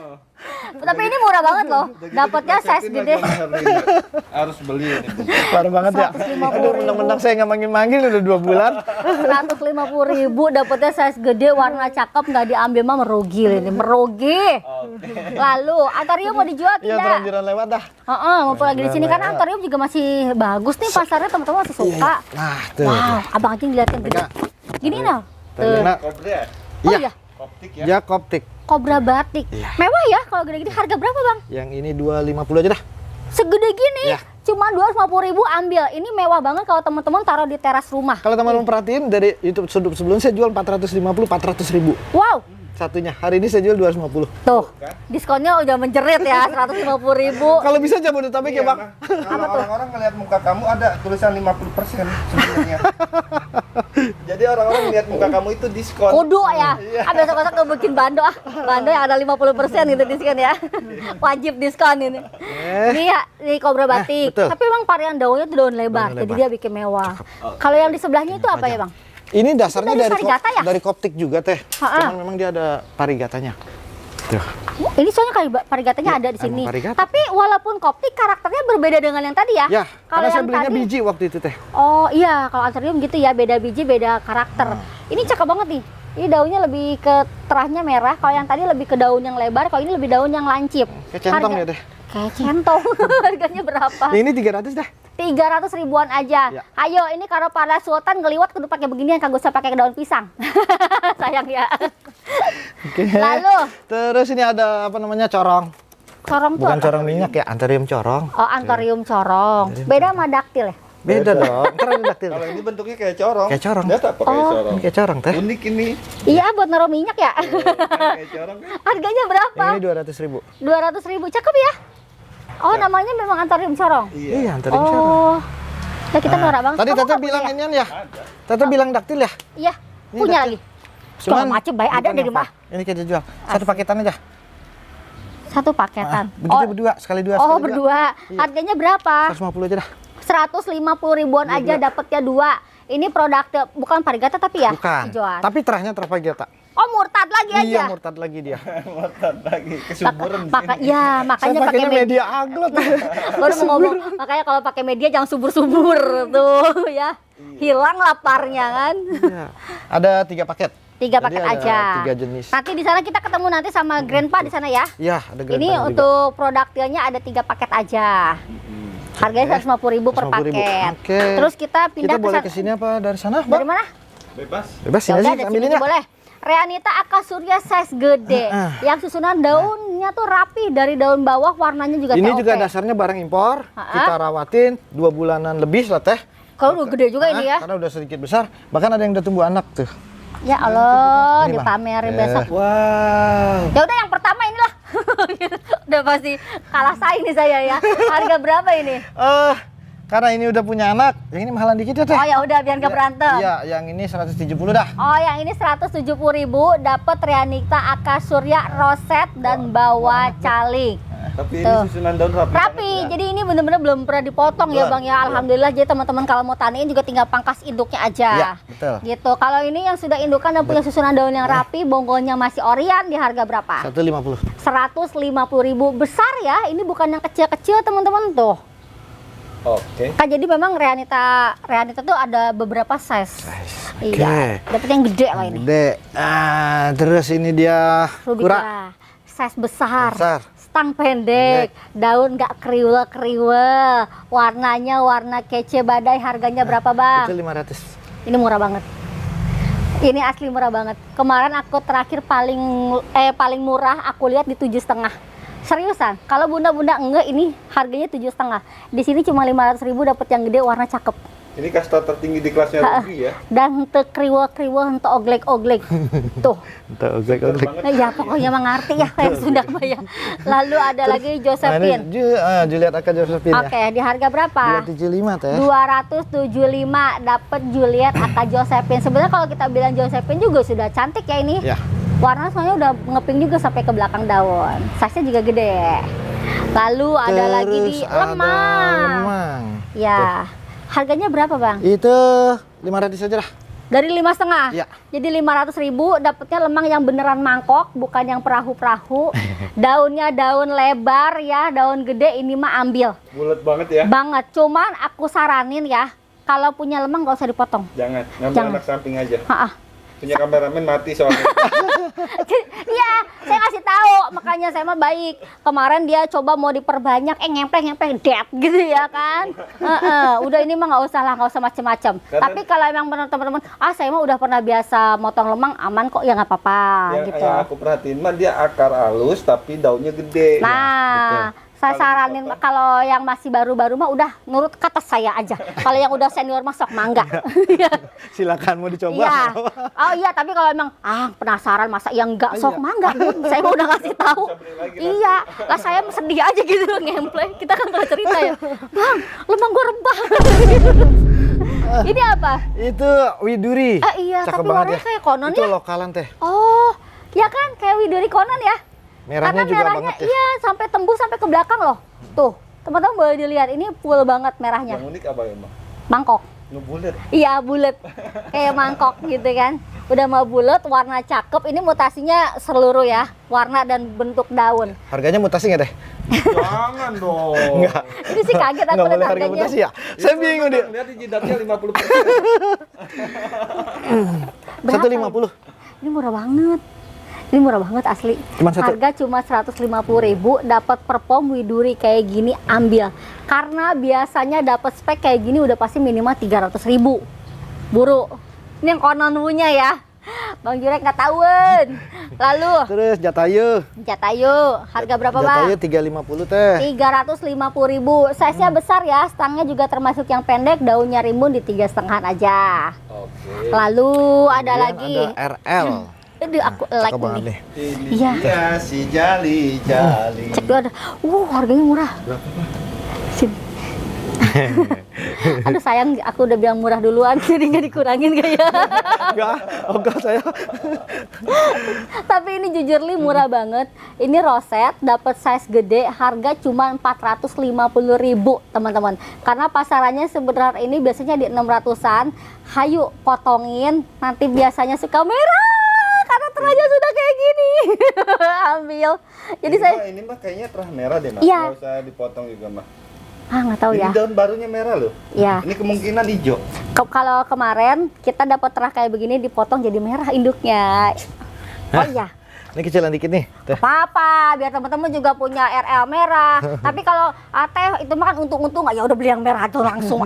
Tapi ini murah banget loh. Dapatnya size gede. Harus beli ini. Parah banget ya. 150.000. Aduh, menang-menang saya nggak manggil-manggil udah 2 bulan. 150.000 dapatnya size gede, warna cakep, nggak diambil mah merugi ini, merugi. Lalu Antarium mau dijual Iya, tidak? terlanjuran lewat dah. Mumpung lagi di sini kan Antarium juga masih bagus nih pasarnya, teman-teman masih suka. Nah, tuh. Wow, abang aja ngeliatin gede. Pegang. Gini nah. Ternyata Kobra. Oh iya. iya, Koptik ya. Ya koptik. Kobra batik. Iya. Mewah ya kalau gede-gede. Harga berapa bang? Yang ini 250 aja dah. Segede gini, Iya. cuma 250.000 ambil. Ini mewah banget kalau teman-teman taruh di teras rumah. Kalau teman-teman perhatiin dari YouTube sebelumnya saya jual 450 Wow, satunya. Hari ini saya jual 250. tuh diskonnya udah menjerit ya, 150.000. Kalau bisa Jabodetabek ya, Bang. Kalau orang-orang ngelihat muka kamu ada tulisan 50% sebenarnya. Jadi orang-orang ngelihat muka kamu itu diskon. Kudu ya, besok-besok ke bikin bando bando yang ada 50% gitu diskon ya. Wajib diskon ini. Ini ya, ini Kobra batik. betul. Tapi emang varian daunnya tuh daun lebar, Daun jadi lebar. dia bikin mewah. Kalau yang di sebelahnya itu apa ya bang? Ini dasarnya Itu dari dari varigata ya? dari koptik juga teh. Ha-ha. Cuman memang dia ada parigatanya. Tuh. Ini soalnya kayak parigatanya Iya, ada di emang sini. parigata. Tapi walaupun koptik karakternya berbeda dengan yang tadi ya. Ya, Kalau karena saya yang belinya tadi, biji waktu itu teh. oh iya, kalau Antarium gitu ya, beda biji, beda karakter. Ini cakep banget nih. Ini daunnya lebih ke terahnya merah. Kalau yang tadi lebih ke daun yang lebar. Kalau ini lebih daun yang lancip. Kayak centong ya teh. Kayak centong. Harganya berapa? Ini 300 dah. 300 ribuan aja. Ya. Ayo, ini kalau pada sultan ngeliwat kudu pakai beginian, kagak usah pakai daun pisang. Sayang ya. Oke. Lalu, Terus ini ada apa namanya corong. corong tuh Bukan apa? corong minyak ya, Antarium corong. Oh, Antarium corong. Beda sama daktil ya? Beda dong. Ntar ada daktil. Kalau ini bentuknya kayak corong. Kayak corong. Lihat apa kayak corong? Ini kayak corong teh. Unik ini. Iya, buat naruh minyak ya. Kayak corong kan? Harganya berapa? Yang ini 200.000. 200.000, cakep ya? Oh, namanya memang Antarium corong. Iya, Antarium corong. Oh, ya kita norak bang. Tadi Kamu Tete nggak bilang punya inian ya. Tete bilang daktil ya. Iya, Ini punya daktil. lagi. Segala macem baik, ada bukan dari yang rumah. apa. Ini kita jual. Satu paketan aja. Satu paketan. Begitu berdua, sekali dua. Oh, sekali dua. berdua. Harganya berapa? 150 aja dah. 150 ribuan aja dapatnya dua. Ini produknya bukan parigata tapi ya? Bukan. Hijauan. Tapi terahnya terpagata. Oh, murtad lagi aja. Iya, murtad lagi dia. Murtad lagi kesuburan. Ya, makanya Saya pakai pakainya media. media aglot. Baru mau ngomong, makanya kalau pakai media jangan subur-subur tuh ya. Hilang laparnya kan. Iya. Ada 3 paket. 3 Jadi paket ada aja. 3 jenis. Nanti di sana kita ketemu nanti sama Grandpa di sana ya. Iya, ada Ini Grandpa juga. untuk produknya ada 3 paket aja. Harganya 150.000 per 150.000. paket. Oke. Terus kita pindah Kita boleh ke ke sini apa dari sana, Dari Bang? mana? Bebas. Bebas Ya sini udah, aja dari sini ambilin aja ya. boleh. Reanita Akasurya size gede. Yang susunan daunnya tuh rapi dari daun bawah, warnanya juga Ini TOP. juga dasarnya barang impor. Ha-ha. Kita rawatin 2 bulanan lebih lah teh. Kalau udah gede juga ini ya. Karena udah sedikit besar. Bahkan ada yang udah tumbuh anak tuh. Ya Allah, Ini, Bang. dipamerin besok. Wow. Ya udah yang pertama inilah. Udah pasti kalah saing nih saya ya. Harga berapa ini? Karena ini udah punya anak, yang ini mahalan dikit ya teh. Oh ya udah biar nggak berantem. Iya, yang ini 170 dah. Oh yang ini 170.000 dapat Reanita Akasurya roset dan bawa calik. Tapi ini Tuh. susunan daun rapi. Rapi, banget ya. jadi ini bener-bener belum pernah dipotong ya bang ya. Alhamdulillah, jadi teman-teman kalau mau taniin juga tinggal pangkas induknya aja. Iya, betul. Gitu. Kalau ini yang sudah indukan dan punya susunan daun yang rapi, bonggolnya masih orian, di harga berapa? 150. 150.000. Besar ya, ini bukan yang kecil-kecil teman-teman tuh. Oke. Kan jadi memang Reanita tuh ada beberapa size. Iya. Dapat yang gede lah ini. Gede. Terus ini dia Rubika. kura. Size besar. Besar. Stang pendek, daun nggak kriwel-kriwel, warnanya warna kece badai. Harganya berapa bang? Itu 500. Ini murah banget. Ini asli murah banget. Kemarin aku terakhir paling murah aku lihat di 7,5. Seriusan, kalau bunda-bunda enggak ini harganya 7,5. Di sini cuma 500.000 dapat yang gede warna cakep. Ini kasta tertinggi di kelasnya Ruby ya. Dan henteu kriwel-kriwel, henteu oglek-oglek. Tuh. Entah oglek-oglek. Nah, ya pokoknya mengerti ya kayak Sunda mah ya. Lalu ada lagi Josephine. Juliet Aka Josephine Oke, ya. di harga berapa? 275 teh. 275 dapat Juliet Aka Josephine. Sebenarnya kalau kita bilang Josephine juga sudah cantik ya ini. Ya. Warna soalnya udah ngeping juga sampai ke belakang daun. Size-nya juga gede. Lalu ada lagi di Terus ada lemang. lemang. Ya. Harganya berapa, Bang? Itu 500 aja lah. Dari 5,5. Iya. Jadi 500.000 dapatnya lemang yang beneran mangkok, bukan yang perahu-perahu. Daunnya daun lebar ya, daun gede ini mah ambil. Bulat banget ya. Banget. Cuman aku saranin ya, kalau punya lemang nggak usah dipotong. Jangan, ngambil Jangan. anak samping aja. Ha-ah. Punya kameramen mati soalnya. Iya, saya ngasih tahu, makanya saya mah baik. Kemarin dia coba mau diperbanyak, ngempleng dead gitu ya kan. Udah ini mah nggak usah lah, nggak usah macem-macem. Karena- Tapi kalau emang benar teman-teman, saya mah udah pernah biasa motong lemang, aman kok ya nggak apa-apa gitu. Yang aku perhatiin mah dia akar halus tapi daunnya gede. Nah, saya saranin kalau yang masih baru-baru mah udah nurut kata saya aja. Kalau yang udah senior mah sok mangga. Silakan mau dicoba. Iya. Oh iya, tapi kalau emang penasaran masa yang enggak sok mangga, saya mah udah kasih tahu. Bisa beli lagi Iya, lah saya sedih aja gitu ngempleng. Kita kan pernah cerita ya. Bang, lemang gua rebah. Ini apa? Itu widuri. Iya, Cakep tapi banget warnanya ya. kayak konon Itu ya. lokalan teh. Oh, ya kan kayak widuri konon ya. Merahnya Karena juga merahnya banget ya. iya sampai tembus sampai ke belakang loh. Tuh, teman-teman boleh dilihat ini full banget merahnya. Yang unik apa ya, Bang? Mangkok. Ngebulet. Iya, bulat. Kayak mangkok gitu kan. Udah mau bulat, warna cakep. Ini mutasinya seluruh ya, warna dan bentuk daun. Harganya mutasi nggak teh? Jangan dong. Enggak. Ini sih kaget aku Nggak lihat boleh harga harganya. mutasi ya? Saya bingung dia. Lihat di jidatnya 50%. 150. Ini murah banget. Ini murah banget asli. Cuman satu. Harga cuma 150.000 dapat perpom widuri kayak gini ambil. Karena biasanya dapat spek kayak gini udah pasti minimal 300.000. Buru. Ini yang konon punya ya. Bang Jurek nggak tahuan. Lalu Terus jatayu. Jatayu, harga berapa Bang? Jatayu 350 teh. 350.000. Size-nya besar ya, stangnya juga termasuk yang pendek, daunnya rimbun di 3,5 aja. Oke. Lalu ada Kemudian lagi. Ada RL. Ini aku like Cakep banget ini. nih. Ini Iya. dia si Jali. Cek dulu ada. Harganya murah. Berapa, Bang? Sini. Aduh sayang, aku udah bilang murah duluan, jadi nggak dikurangin kayak. Enggak, enggak saya. Tapi ini jujur li murah banget. Ini roset, dapat size gede, harga cuma 450.000 teman-teman. Karena pasarannya sebenarnya ini biasanya di 600-an. Hayu potongin, nanti biasanya suka merah. Karena terahnya sudah kayak gini. Ambil. Jadi Ini mah kayaknya terah merah deh, Mas. Iya. Nggak usah dipotong juga, Mas. nggak tahu ya. Ini daun barunya merah loh. Iya. Ini kemungkinan hijau. Kalau kemarin kita dapat terah kayak begini dipotong jadi merah induknya. Oh iya. Ini kecilan dikit nih. Teh. Apa biar teman-teman juga punya RL merah. Tapi kalau teh itu mah kan untung-untung ya udah beli yang merah aja langsung.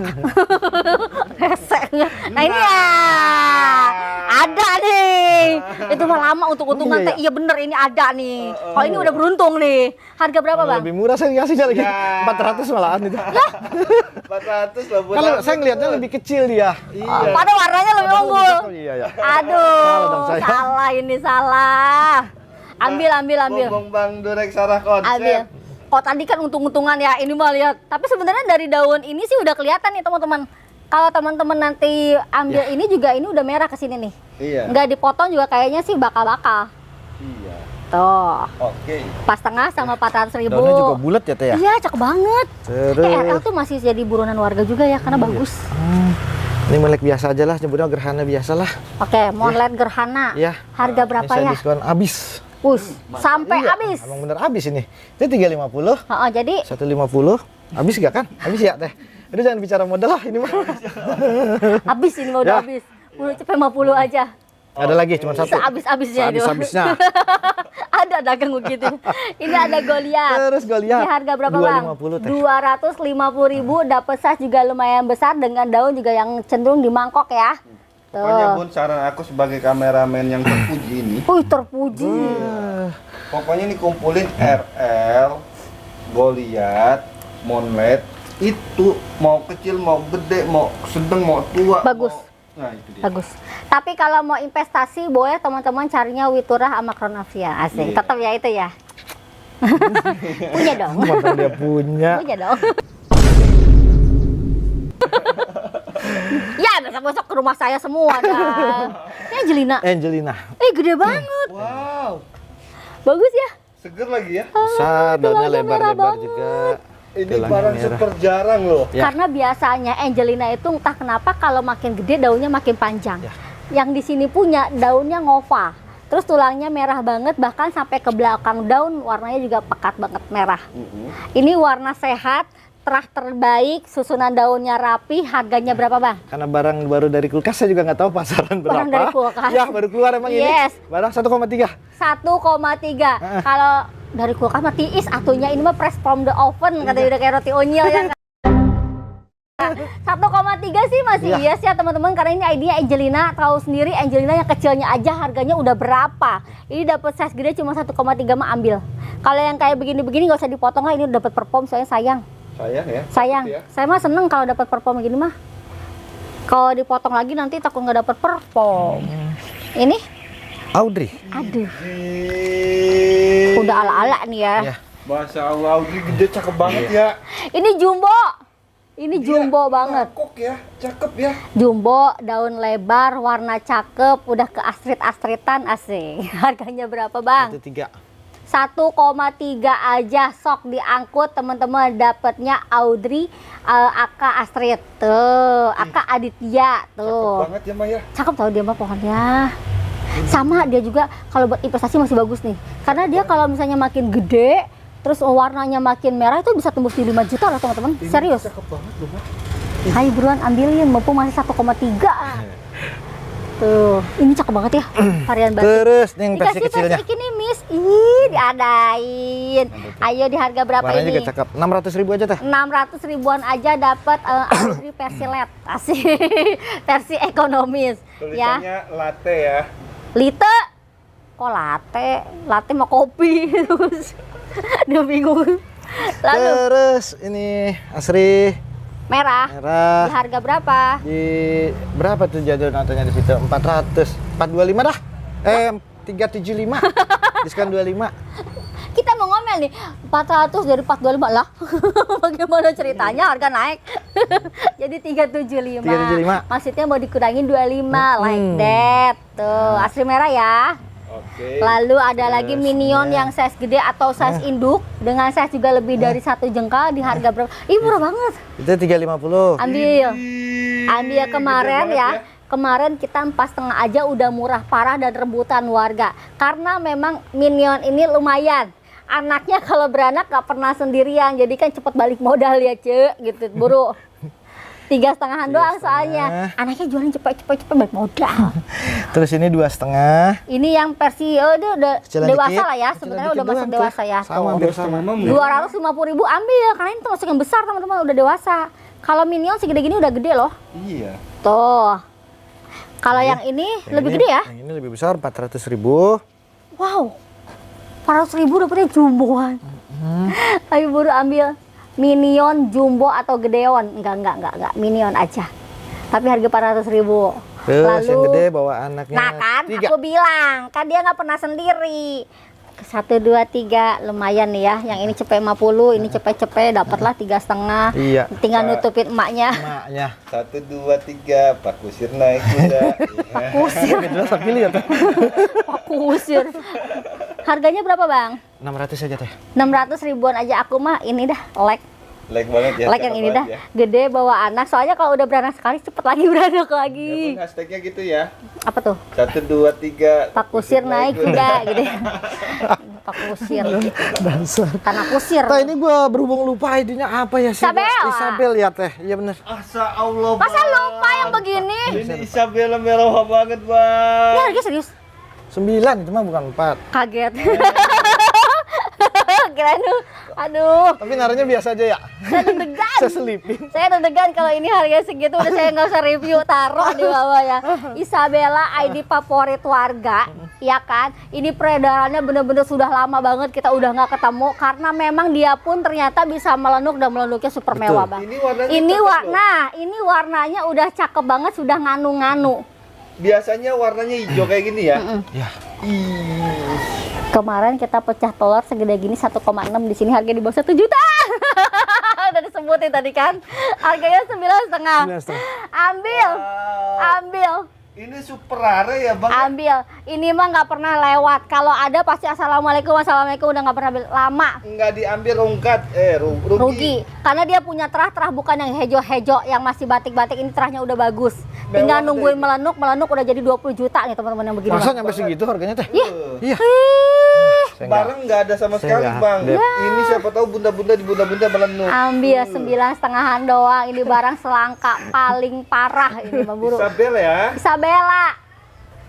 Resek. Nah ini ya ada nih. Itu mah lama untung-untungan Oh, iya, teh. Iya bener ini ada nih. Kalau ini udah beruntung nih. Harga berapa Bang? Lebih murah saya ngasihnya lagi. Ya. 400 malahan itu. 400 lah buat Kalau aku saya ngelihatnya tuh. lebih kecil dia. Iya. Pada warnanya lebih unggul. Oh, iya ya. Aduh, Salah dong saya. salah ini salah. Ambil. Bongbong Bang Durek Sarah konsep. Ambil. Kok tadi kan untung-untungan ya, ini mah lihat. Tapi sebenarnya dari daun ini sih udah kelihatan nih teman-teman. Kalau teman-teman nanti ambil ini juga ini udah merah ke sini nih. Iya. Nggak dipotong juga kayaknya sih bakal-bakal. Iya. Tuh, Oke. pas tengah sama 400.000. Daunnya juga bulat ya teh ya. Iya, cakep banget. Terus. RL tuh masih jadi buronan warga juga ya, karena bagus. Ini melek biasa aja lah, nyebutnya gerhana biasa lah. Oke, Moonlight Gerhana. Iya. Harga berapa Ini saya ya? diskon abis. Sampai Iya, habis. Emang bener abis ini. Ini 350, Jadi 150. Abis gak kan? Abis ya teh. Udah jangan bicara modal lah ini mah. habis ini mau udah Ya. habis. Udah cepet 50 aja. Ada lagi cuma satu. Sehabis-habisnya itu. Sehabis-habisnya. Ada dagang begitu. Ini ada Goliath. Terus Goliath. Ini harga berapa Bang? 250 teh. 250.000, dapat size juga lumayan besar dengan daun juga yang cenderung di mangkok ya. Pokoknya Tuh. Bun, saran aku sebagai kameramen yang terpuji ini, Terpuji. pokoknya nih kumpulin RL, Goliath, Moonlight, itu mau kecil, mau gede, mau sedang, mau tua. Bagus. Nah, itu dia. Bagus. Tapi kalau mau investasi boleh teman-teman carinya Witurah sama Kronavia. Asik. Iya. Tetap ya itu ya. Punya dong. Mantap dia punya. Punya dong. Ya, besok-besok ke rumah saya semua dah. Ini Angelina. Angelina. Gede banget. Wow, Bagus ya. seger lagi ya. Besar, daunnya tulangnya merah lebar-lebar banget. juga. Ini Tulangnya barang merah. super jarang loh. Ya. Karena biasanya Angelina itu entah kenapa kalau makin gede daunnya makin panjang. Ya. yang di sini punya daunnya ngova. Terus tulangnya merah banget, bahkan sampai ke belakang daun warnanya juga pekat banget merah. Ini warna sehat, terah terbaik, susunan daunnya rapi. Harganya berapa bang? Karena barang baru dari kulkas, saya juga nggak tahu pasaran berapa. Barang dari kulkas. Ya baru keluar emang Yes. ini. Barang 1,3. 1,3. Kalau dari kulkas mah tiis atunya, ini mah fresh from the oven, katanya udah kayak roti onyil ya. 1,3 sih masih Iya. yes ya teman-teman, karena ini ID-nya Angelina. Tahu sendiri Angelina yang kecilnya aja harganya udah berapa. Ini dapat size gede cuma 1,3 mah ambil. Kalau yang kayak begini-begini nggak usah dipotong lah, ini udah dapat perform, soalnya sayang. Sayang ya. Sayang. Cakep ya. Saya mah seneng kalau dapat perform gini mah. Kalau dipotong lagi nanti takut nggak dapat perform. Ini Audrey. aduh, Ih. udah ala-ala nih ya. Iya. Masya Allah, Audrey gede cakep banget ya. Ini jumbo. Ini jumbo banget. Kok ya, cakep ya. Jumbo, daun lebar, warna cakep, udah ke astrid-astritan asik. Harganya berapa bang? 1,3. 1,3 aja, sok diangkut teman-teman, dapatnya Audrey, Aka Astrid tuh, Aka Aditya Cakep tuh. banget ya Maya. Cakep tau dia mah pohonnya. Sama dia juga kalau buat investasi masih bagus nih. Karena dia kalau misalnya makin gede, terus warnanya makin merah itu bisa tembus di 5 juta loh teman-teman. Serius. Cakep banget loh, Mak. Ayo buruan ambilin, mumpung masih 1,3. Tuh, ini cakep banget ya varian batik. Terus yang versi Dikasih kecilnya. versi ini Miss, ih diadain. Ayo di harga berapa Warnanya juga ini? cakep. 600.000 aja teh. 600 ribuan aja dapat Audrey versi LED, asik. Versi ekonomis ya. Tulisannya latte ya. Lite, kok latte? Latte mau kopi terus. Dia bingung. Lalu Terus ini asri merah. Di merah. harga berapa? Di berapa tuh jadul notanya di situ? 400. 425 dah. 375. Diskon 25. Kita mau ngomel nih, 400 dari 425 lah. Bagaimana ceritanya harga naik? Jadi 375. 375. Maksudnya mau dikurangin 25 like that. Tuh, asli merah ya. Oke. Lalu ada lagi Minion iya. yang size gede atau size induk dengan size juga lebih dari 1 jengkal di harga berapa? Ih, murah banget. Itu 350. Ambil. Ambil Gede kemarin banget ya. Kemarin kita 4,5 aja udah murah parah dan rebutan warga. Karena memang Minion ini lumayan. Anaknya kalau beranak gak pernah sendirian, jadi kan cepet balik modal ya cek gitu buru. 3,5-an doang soalnya. Anaknya jualin cepet balik modal. Terus ini 2,5. Ini yang versi udah Kecilan dewasa dikit. lah ya, Kecilan sebenarnya dikit udah masuk doang dewasa tuh. ya. Sama, Tuh. hampir sama. 250.000 ambil karena ini termasuk yang besar teman-teman, udah dewasa. Kalau Minion segede gini udah gede loh. Iya. Tuh. Kalau yang ini lebih gede ya? Yang ini lebih besar 400.000. Wow, 400.000 dapetnya jumboan. Ayo buru ambil Minion jumbo atau gedeon. Enggak, Minion aja. Tapi harga 400.000. Terus yang gede bawa anaknya. Nah kan, 3. aku bilang, kan dia nggak pernah sendiri. 1, 2, 3, lumayan nih ya. Yang ini cepet 50, ini cepet dapatlah 3,5. Iya. Tinggal nutupin emaknya. Maknya. 1, 2, 3, Pak Kusir naik kuda. Kusir, Jelas aku lihat. kusir. Harganya berapa bang? 600 aja teh. 600 ribuan aja aku mah ini dah like. Like banget ya. Like yang cakep ini dah, banget ya. gede bawa anak. Soalnya kalau udah beranak sekali cepet lagi beranak Ya lagi. pun hashtagnya gitu ya. Apa tuh? 1, 2, 3. Pak Kusir naik kuda gitu. Pak Kusir. Dasar. Tanah kusir. Nah ini gua berhubung lupa idenya apa ya sih? Isabella. Isabel ya teh. Iya bener. Asa Allah. Masa Bang. lupa yang begini? Ini Isabella merah banget, Bang. Ini harga serius? 9 itu mah bukan 4. Kaget. Kirain tuh, aduh. Tapi naruhnya biasa aja ya. Saya deg-degan. Saya selipin. Saya deg-degan kalau ini harga segitu udah saya nggak usah review, taruh di bawah ya. Isabella ID favorit warga, ya kan? Ini peredarannya bener-bener sudah lama banget kita udah nggak ketemu karena memang dia pun ternyata bisa melenuk dan melenuknya super Betul. mewah bang. Ini warnanya Ini cakep warna, ini warnanya udah cakep banget, sudah nganu-nganu. Biasanya warnanya hijau kayak gini ya. Ya. Ih. Kemarin kita pecah telur segede gini 1,6, di sini harga di bawah 1 juta. Udah disebutin tadi kan. Harganya 9,5. 9,5. Ambil. Wow. Ambil. Ini super rare ya bang. Ambil. Ini mah nggak pernah lewat. Kalau ada pasti assalamualaikum, wassalamualaikum, udah nggak pernah lama. Nggak diambil rungkat, Rugi. Karena dia punya terah bukan yang hejo-hejo yang masih batik-batik. Ini terahnya udah bagus. Tinggal Mewah nungguin melenuk udah jadi 20 juta nih teman-teman yang begini. Masa Bang. nyampe segitu harganya teh? Iya. Iya. Saya nggak- Barang nggak ada sama sekali nggak bang. update. Ini siapa tahu bunda-bunda di bunda-bunda melenuk. Ambil 9,5-an doang. Ini barang selangka paling parah ini Bang Buru. Isabel ya. Isabella.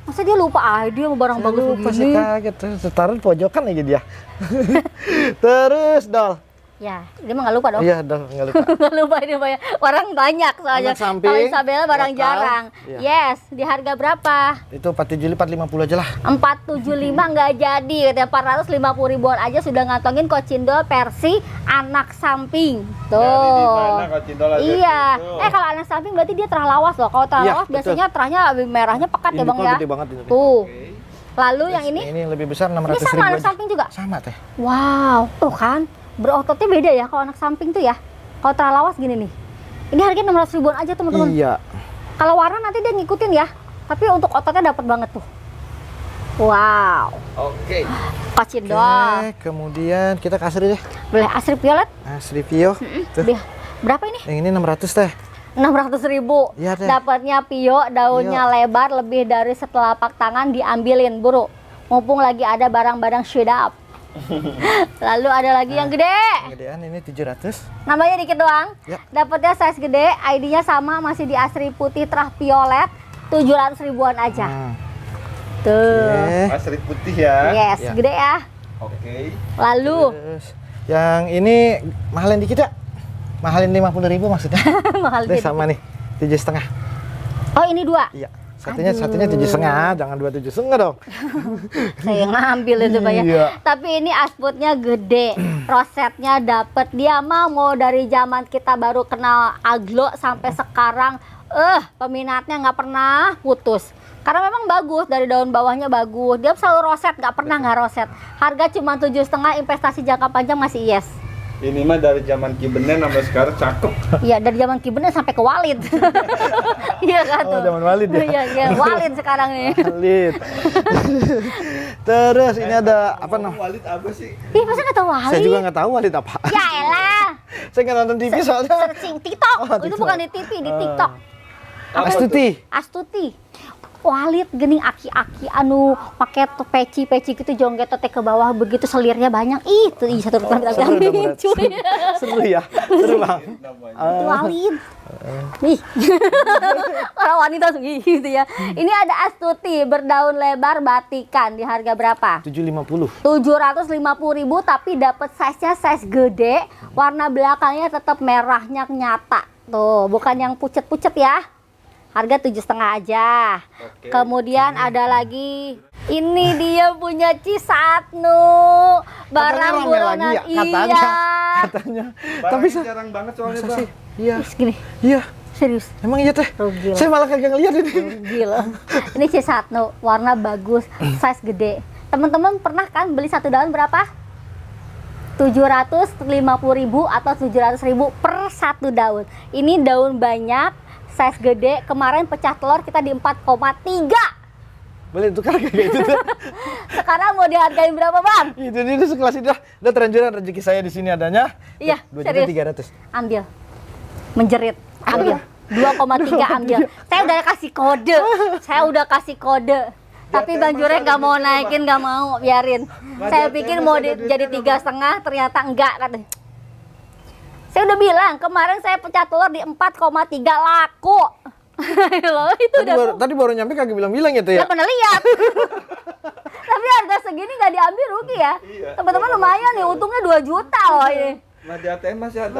Masa dia lupa dia mau barang bagus Lupa, begini. saya kaget tuh, taruh di pojokan aja dia. Terus Dol. Ya, dia mah nggak lupa dong. Iya Dol, nggak lupa. Nggak lupa ini banyak. Orang banyak soalnya. Anak samping, Kalau Isabella barang lokal. jarang. Iya. Yes, di harga berapa? Itu 475 450 aja lah. 475 nggak jadi, katanya 450 ribuan aja sudah ngantongin kocindol versi anak samping. Jadi di mana Tuh. Kak Cindol aja Iya. gitu? Kalau anak samping berarti dia terah lawas loh. Kalau terah Iya, lawas betul. biasanya terahnya merahnya pekat ya, Bang Induknya ya. gede banget ini. Tuh. Oke. Lalu yang ini Ini lebih besar ini 600 sama ribu anak aja. samping juga. Sama teh. Wow, tuh kan. Berototnya beda ya kalau anak samping tuh ya. Kalau terah lawas gini nih. Ini harganya 600 ribuan aja teman-teman. Iya. Kalau warna nanti dia ngikutin ya. Tapi untuk ototnya dapat banget tuh. Wow. Oke. Kocindol. Oke, kemudian kita ke Asri deh. Boleh asri violet? Asri Pio. Tuh. Berapa ini? Yang ini 600 teh. 600 ribu. Iya, Teh. Dapatnya Pio, daunnya lebar lebih dari setelapak tangan, diambilin buru. Mumpung lagi ada barang-barang sedap. Lalu ada lagi yang gede. Yang gedean ini 700. Namanya dikit doang. Ya. Dapatnya size gede, ID-nya sama, masih di asri putih terah violet, 700 ribuan aja. Tuh. Oke. Asri putih ya. Yes, Ya. gede ya. Oke. Lalu Terus yang ini mahalin dikit ya? Mahalin 50 ribu maksudnya. mahal Deh dikit. sama nih, 7,5. Oh, ini dua. Iya. Satunya 7,5, jangan 27,5 dong. Saya ngambil itu Pak ya. Iya. Tapi ini asputnya gede, rosetnya dapet. Dia mah mau dari zaman kita baru kenal aglo sampai sekarang, peminatnya nggak pernah putus. Karena memang bagus, dari daun bawahnya bagus. Dia selalu roset, nggak pernah nggak roset. Harga cuma 7,5, investasi jangka panjang masih yes. Ini mah dari zaman Kibenen sampai sekarang cakep. Iya, dari zaman Kibenen sampai ke Walid. Iya kan Oh, tuh. zaman Walid ya? Iya, iya, Walid sekarang nih. Walid. Terus ini ada apa namanya? Walid apa sih? Ih, masa nggak tahu Walid? Saya juga nggak tahu Walid apa. Ya elah. Saya nggak nonton TV soalnya. Searching TikTok. Oh, Itu TikTok. bukan di TV, di TikTok. Astuti. Astuti. Walid gening aki-aki anu pakai peci-peci gitu jongget teh ke bawah begitu selirnya banyak. Ih, tuh satu kita Seru ambil dong, Brad. cuy. Seru ya, seru bang. Itu Walid. Nih. Orang wanita langsung gitu ya. Ini ada Astuti berdaun lebar batikan di harga berapa? 750. 750.000 tapi dapat size-nya size gede, warna belakangnya tetap merahnya nyata. Tuh, bukan yang pucet-pucet ya. Harga 7,5 aja. Oke. Kemudian ada lagi. Ini dia punya Cisatnu. Barang rame buronan. lagi ya, katanya. Iya. Katanya. Tapi Tapi jarang banget soalnya masa bang. sih? Iya. Segini, Iya. serius. Emang iya teh? Rugi lah. Saya malah kagak ngeliat ini. Gila. Ini Cisatnu, warna bagus, size gede. Teman-teman pernah kan beli satu daun berapa? 750.000 atau 700.000 per satu daun. Ini daun banyak, size gede. Kemarin pecah telur kita di 4,3. Boleh tukar kayak gitu tuh. Sekarang mau dihargain berapa, Bang? Itu dia sekelas itu udah terlanjuran rezeki saya di sini adanya. Iya, 2.300.000. Ambil. Menjerit. Ambil. 2,3 ambil. Saya udah kasih kode. Saya udah kasih kode. Tapi Bang Jurek nggak mau naikin, nggak mau, biarin. Saya pikir mau jadi 3,5, ternyata enggak katanya. Saya udah bilang, kemarin saya pecah telur di 4,3 laku. Loh, itu Tadi baru nyampe kagak bilang-bilang gitu ya. Nggak pernah lihat. Tapi harga segini nggak diambil rugi ya. Iya. Teman-teman lumayan nih, untungnya 2 juta loh ini. Nah di ATM masih ada.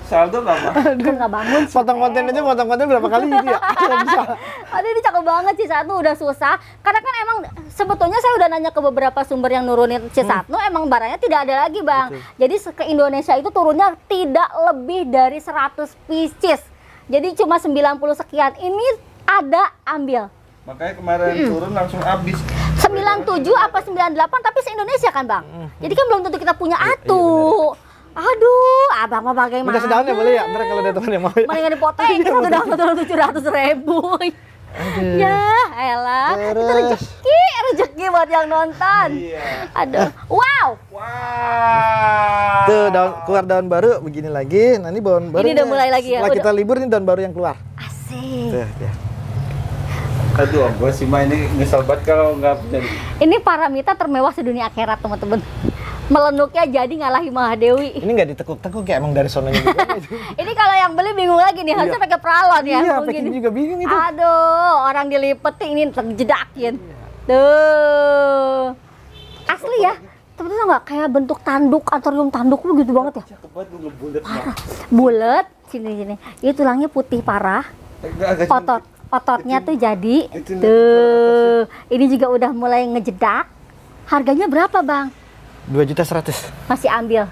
Saldo nggak mah? Kan nggak bangun sih. Potong konten aja, potong konten berapa kali gitu ya? Nggak bisa. Aduh, ini cakep banget Cisatnu, udah susah. Karena kan emang sebetulnya saya udah nanya ke beberapa sumber yang nurunin Cisatnu, emang barangnya tidak ada lagi, Bang. Jadi ke Indonesia itu turunnya tidak lebih dari 100 pieces. Jadi cuma 90 sekian. Ini ada, ambil. Makanya kemarin turun langsung habis. 97 apa 98 tapi se-Indonesia kan, Bang. Jadi kan belum tentu kita punya atu. Aduh, abang mah bagaimana? Minta sedaun ya boleh ya? Ntar kalau ada teman yang mau ya. Mendingan dipotong, kita udah dapat 700.000. Ya, elah. Itu Terus. rezeki buat yang nonton. Iya. Aduh, wow. Wah. Tuh keluar daun baru begini lagi. Nah ini daun baru. Ini udah mulai lagi ya, Setelah udah. kita libur nih daun baru yang keluar. Asik. Tuh, ya. Aduh, gue sih mah ini nyesel banget kalau nggak punya. Ini paramita termewah sedunia akhirat, teman-teman. Melenuknya jadi ngalahin Mahadewi. Ini nggak ditekuk-tekuk ya emang dari sononya juga. Ini kalau yang beli bingung lagi nih, harusnya pakai pralon ya. Iya, mungkin. packing juga bingung itu. Aduh, orang dilipetin ini terjedakin. Tuh. Asli ya. Teman-teman nggak kayak bentuk tanduk, antorium tanduk lu gitu banget ya. Cakep banget lu ngebulet mah. Bulet, sini. Ini tulangnya putih parah. Agak Ototnya tuh jadi. itu Tuh. Ini juga udah mulai ngejedak. Harganya berapa, Bang? 2.100.000. Masih ambil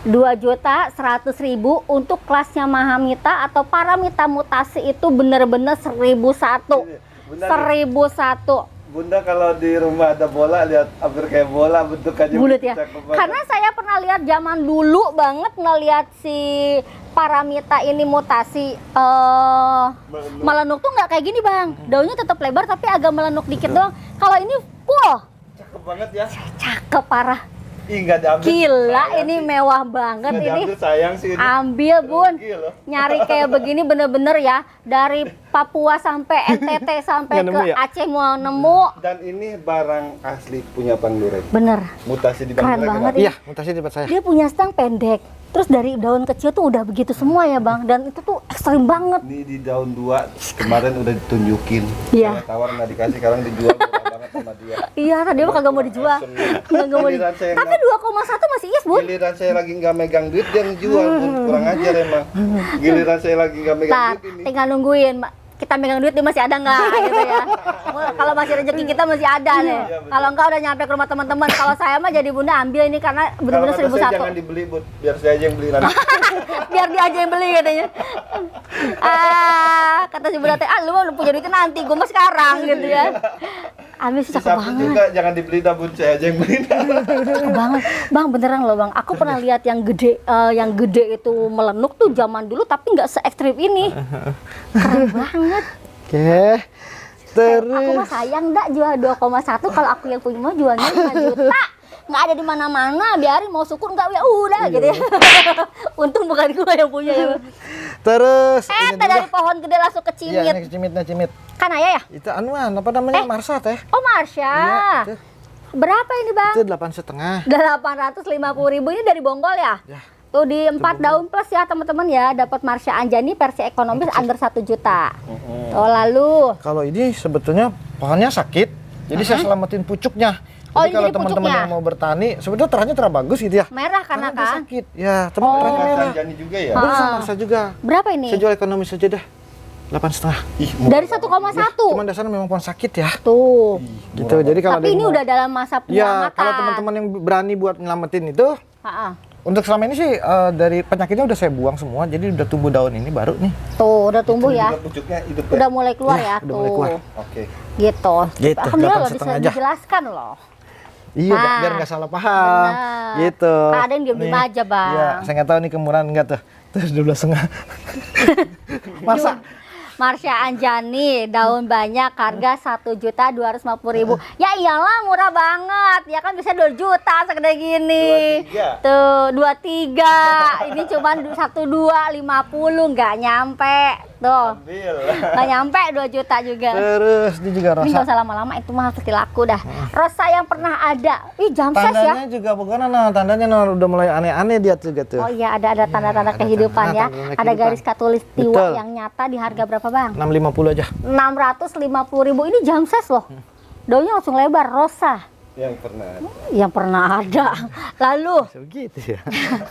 2.100.000 untuk kelasnya Mahamita atau Paramita mutasi itu bener-bener 1.001. Bener. 1.001 Bunda kalau di rumah ada bola lihat hampir kayak bola bentukannya bulat ya. cakep banget. Karena saya pernah lihat zaman dulu banget ngelihat si Paramita ini mutasi melenuk tuh nggak kayak gini, Bang. Daunnya tetap lebar tapi agak melenuk dikit doang. Kalau ini full, Cakep banget ya. cakep parah. Ih, nggak diambil. Gila, Sayang ini sih. mewah banget Nggak ini. diambil, sayang sih ini. Ambil, Bun. Rugi loh. Nyari kayak begini bener-bener ya. Dari Papua sampai NTT sampai Nggak ke nemu ya? Aceh mau nemu. Dan ini barang asli punya Bang Durek. Bener. Mutasi di Keren Bang Durek. banget kenapa? Iya, mutasi di tempat saya. Dia punya stang pendek. Terus dari daun kecil tuh udah begitu semua ya, Bang. Dan itu tuh ekstrim banget. Ini di daun 2 kemarin udah ditunjukin. Iya. Saya tawar nggak dikasih, sekarang dijual murah banget sama dia. Iya, tadi mah kagak mau dijual. Kagak mau Giliran saya Tapi nggak- 2,1 masih yes, Bun. Giliran saya lagi nggak megang duit dia ngejual, Bun. Kurang ajar emang. Giliran saya lagi nggak megang Ntar, duit ini. tinggal nungguin. Kita megang duit dia masih ada nggak gitu ya. Kalau masih rezeki kita masih ada nih. Iya, betul. Kalau enggak udah nyampe ke rumah teman-teman. Kalau saya mah jadi Bunda ambil ini karena Kalau bener-bener kata saya 1.001. jangan dibeli, Bun. Biar saya aja yang beli nanti. Biar dia aja yang beli katanya. Kata si Bunda teh, lu mah punya duitnya nanti, gue mah sekarang gitu ya. Ambil sih cakep Sapu banget. juga jangan dibeli dah, Bun. Saya aja yang beli. Cakep banget. Bang, beneran loh, Bang. Aku pernah lihat yang gede itu melenuk tuh zaman dulu tapi nggak se ekstrim ini. Keren banget. Oke. Aku Terus mah sayang dak jual 2,1, kalau aku yang punya mah jualnya 5 juta. Nggak ada di mana-mana, biarin mau syukur nggak ya udah gitu ya. Untung bukan gue yang punya ya. terus ini Dari juga. pohon gede langsung ke Iya, cimit. ini cimit. Kan ayah ya? Itu anuan apa namanya? Marsa teh. Oh, Marsha. Iya, itu. Berapa ini, Bang? Itu 8,5. 850.000 ini dari Bonggol ya? Ya. Tuh di 4 daun plus ya teman-teman ya, dapat Marsha Anjani versi ekonomis under 1 juta. Oh, lalu Kalau ini sebetulnya pohonnya sakit, jadi saya selamatin pucuknya. Oh, Jadi ini kalau jadi teman-teman pucuknya. yang mau bertani, sebetulnya terahnya terah bagus gitu ya. merah karena dia kan? sakit. Ya, teman terahnya merah. Sanjani juga ya. Boleh sama Marsa juga. Berapa ini? Saya jual ekonomis saja dah. 8,5. Ih, Dari 1,1. Cuman dasarnya memang pohon sakit ya. Tuh. Gitu. Jadi kalau Tapi ada yang ini mau- udah dalam masa Ya, penyelamatan. kalau teman-teman yang berani buat nyelamatin itu, Ha-ha. untuk selama ini sih dari penyakitnya udah saya buang semua, jadi udah tumbuh daun ini baru nih. Tuh, udah tumbuh ya. Juga pucuknya hidup ya. Udah mulai keluar Iya, ya, udah tuh. mulai keluar. Oke. Gitu. Gitu, Alhamdulillah loh 8,5 bisa aja. dijelaskan loh. Iya, Nah, biar nggak salah paham. benar. Gitu. Kan ada yang diem-diem Nih. aja, Bang. Iya, saya nggak tahu nih kemurahan nggak tuh. Terus 12,5. Masa? Marsha Anjani, daun banyak, harga 1.250.000. Ya iyalah murah banget, ya kan bisa 2 juta segede gini. 23. Tuh 23, ini cuman 1.250, nggak nyampe. Tuh, Ambil. nggak nyampe 2 juta juga. Terus ini juga Ini nggak rosa. usah lama-lama, itu mah pasti laku dah. Rosa yang pernah ada, ih jamses ya. Tandanya juga bukan tandanya udah mulai aneh-aneh dia juga tuh. Oh iya, ada tanda-tanda ada kehidupan ya. tanda-tanda Ada kehidupan. garis katulistiwa Betul. yang nyata di harga berapa, Bang? 650 aja. 650.000. Ini jamses loh. Daunnya langsung lebar, rosa. Yang pernah ada. Yang pernah ada. Lalu Begitu ya.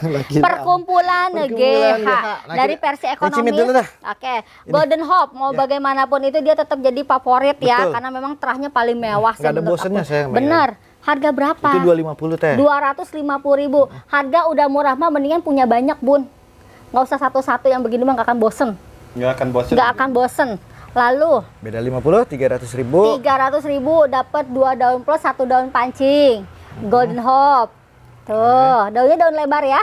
Lagi perkumpulan Perkumpulan GH Nah, dari kita- versi ini cimit ekonomis. dulu dah. Oke, Golden Hope mau bagaimanapun itu dia tetap jadi favorit ya, Betul. karena memang terahnya paling mewah. Nggak ada menurut bosennya aku. saya bayar. Bener. Harga berapa? Itu 250 teh. 250.000. Harga udah murah mah mendingan punya banyak, Bun. Nggak usah satu-satu yang begini mah nggak akan bosen. Nggak akan bosan. Nggak akan bosen. Lalu Beda 50, 300.000. 300.000 dapat 2 daun plus 1 daun pancing. Golden Hope. Tuh, daunnya daun lebar ya.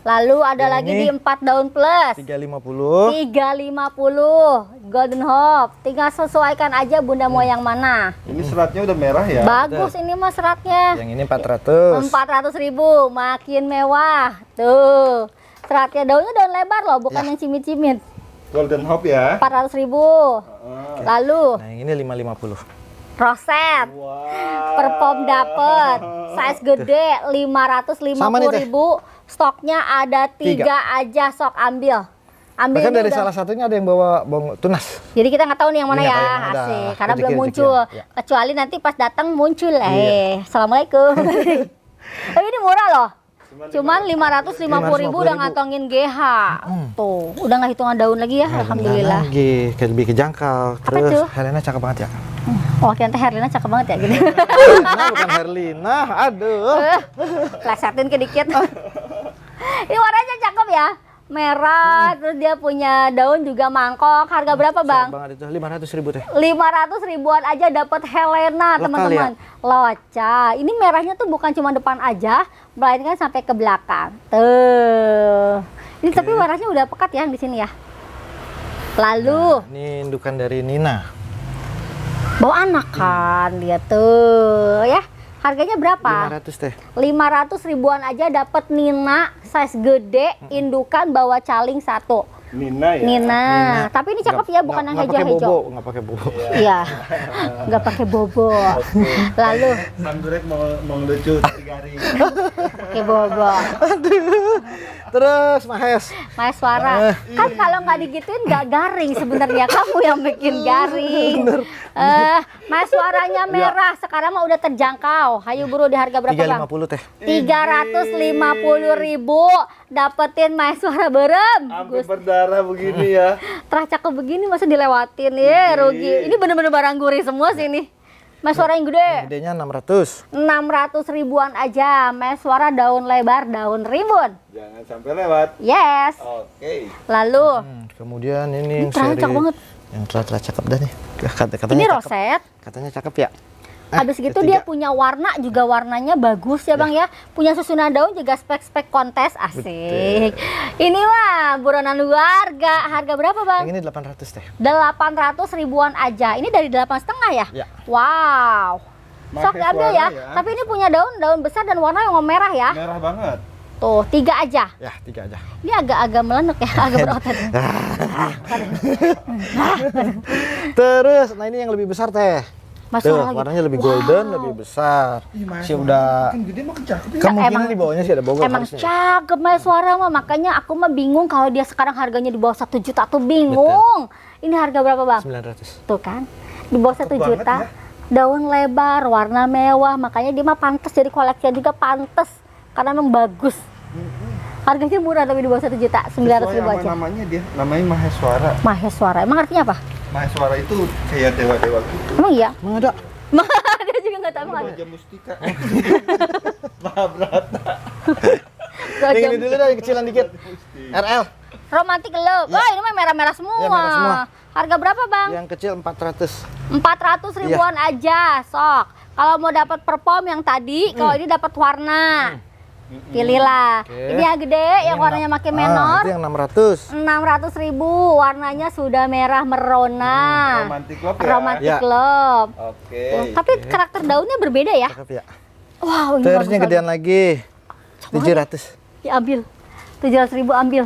Lalu ada Yang lagi ini di 4 daun plus. 350. 350 Golden Hope. Tinggal sesuaikan aja bunda mau yang mana. Ini seratnya udah merah ya. Bagus ini mah seratnya. Yang ini 400. 400.000, makin mewah. Tuh. Seratnya daunnya daun lebar loh, bukan yang cimit-cimit. Golden Hope ya. 400.000. Lalu Nah, yang ini 550. roset. Wow. Perpom dapet. Size gede 550.000. Sama nih, Teh. Stoknya ada 3 aja, sok ambil. Ambil Bahkan ini dari udah. salah satunya ada yang bawa bawang tunas. Jadi kita nggak tahu nih yang mana Nggak ya, tahu yang mana. asik. Karena Rezeki, belum rezeki, muncul. ya. Kecuali nanti pas datang muncul. Iya. Assalamualaikum. Tapi ini murah loh. Cuman 550.000 udah 550.000. ngantongin GH. Tuh, udah nggak hitungan daun lagi ya, alhamdulillah. Lagi kayak lebih kejangkau. Apa Terus tuh? Helena cakep banget ya. Oh, kira Herlina cakep banget ya gini. Nah, bukan Herlina. Aduh. Plesetin ke dikit. Ini warnanya cakep ya. Merah, terus dia punya daun juga mangkok. Harga berapa, Bang? Banget itu 500.000 teh. 500 ribuan aja dapat Helena, Lokal teman-teman. Loca. Ini merahnya tuh bukan cuma depan aja, melainkan sampai ke belakang. Tuh. Ini tapi warnanya udah pekat ya di sini ya. Lalu Ini indukan dari Nina. bawa anak kan dia tuh ya. Harganya berapa? 500 teh. 500 ribuan aja dapat Nina size gede, indukan bawa caling 1. Nina ya. Nina. Tapi ini cakep ya, bukan yang hijau-hijau. Nggak pakai bobo. Iya. Nggak pakai bobo. Lalu Sanggurek mau ngelucu garing. pakai bobo. Terus Mahes. Maheswara. Kan kalau nggak digituin nggak garing sebenarnya. Kamu yang bikin garing. Maheswaranya merah. Sekarang mah udah terjangkau. Hayu buru di harga berapa, Bang? 350 teh. 350.000 dapetin Maheswara berem. Sampai berdarah begini ya. Terah cakep begini masa dilewatin ya, rugi. Ini bener-bener barang gurih semua sih ini. Maheswara yang gede. Gedenya 600. 600 ribuan aja. Maheswara daun lebar, daun rimbun. Jangan sampai lewat. Yes. Oke. Lalu Kemudian ini yang terang seri cakep banget. yang telah cakep dah nih. Katanya Ini cakep. roset. Katanya cakep ya. Habis gitu dia punya warna juga, warnanya bagus ya Bang ya. Punya susunan daun juga spek-spek kontes, asik. Ini mah buronan warga. Harga berapa Bang? Yang ini 800 teh. 800 ribuan aja. Ini dari 8,5 ya? Ya. Wow. Sok diambil ya. Tapi ini punya daun besar dan warna yang merah ya. Merah banget. Tuh, 3 aja. Ya, 3 aja. Ini agak-agak melenek ya, agak berotot. Terus, nah ini yang lebih besar teh. Mas Tuh, warna lagi. warnanya lebih golden, lebih besar. Si udah Kan gede mah cakep ya. kemungkinan emang- di bawahnya sih ada bogor Emang harusnya. cakep Maheswara mah, makanya aku mah bingung kalau dia sekarang harganya di bawah 1 juta tuh bingung. Ini harga berapa Bang? 900. Tuh kan, di bawah 1 Cakep juta, banget daun lebar, warna mewah, makanya dia mah pantas jadi koleksian juga, pantas karena emang bagus. Harganya murah tapi di bawah 1 juta, 900 ribu aja. Namanya dia, namanya Maheswara. Maheswara, emang artinya apa? Maheswara itu kayak dewa-dewa gitu. Emang iya? Emang ada? Dia juga nggak tahu. Raja Mustika. Mahabharata. Yang ini dulu dah, yang kecilan dikit. RL. Romantic Love. Wah, ini mah merah-merah semua. Ya, merah semua. Harga berapa, Bang? Yang kecil 400. 400 ribuan aja, sok. Kalau mau dapat perform yang tadi, kalau ini dapat warna. Pilihlah. Oke. Ini yang gede, yang warnanya makin menor. Itu yang 600. 600.000, warnanya sudah merah merona. Romantic Love ya. Romantic Ya. Love. Oke. Tapi karakter daunnya berbeda ya. Cakep ya. Wow, ini Terus bagus yang gedean lagi. 700. Ya ambil. 700.000 ambil.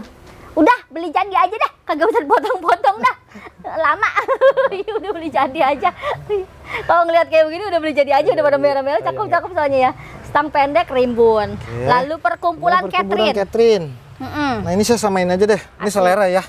Udah, beli jadi aja dah. Kagak usah potong-potong dah. Lama. Iya, udah beli jadi aja. Kalau ngelihat kayak begini udah beli jadi aja, udah pada merah-merah, cakep-cakep soalnya ya. Stang pendek rimbun. Lalu perkumpulan Catherine. Catherine. Mm-mm. Nah, ini saya samain aja deh. Ini selera ya.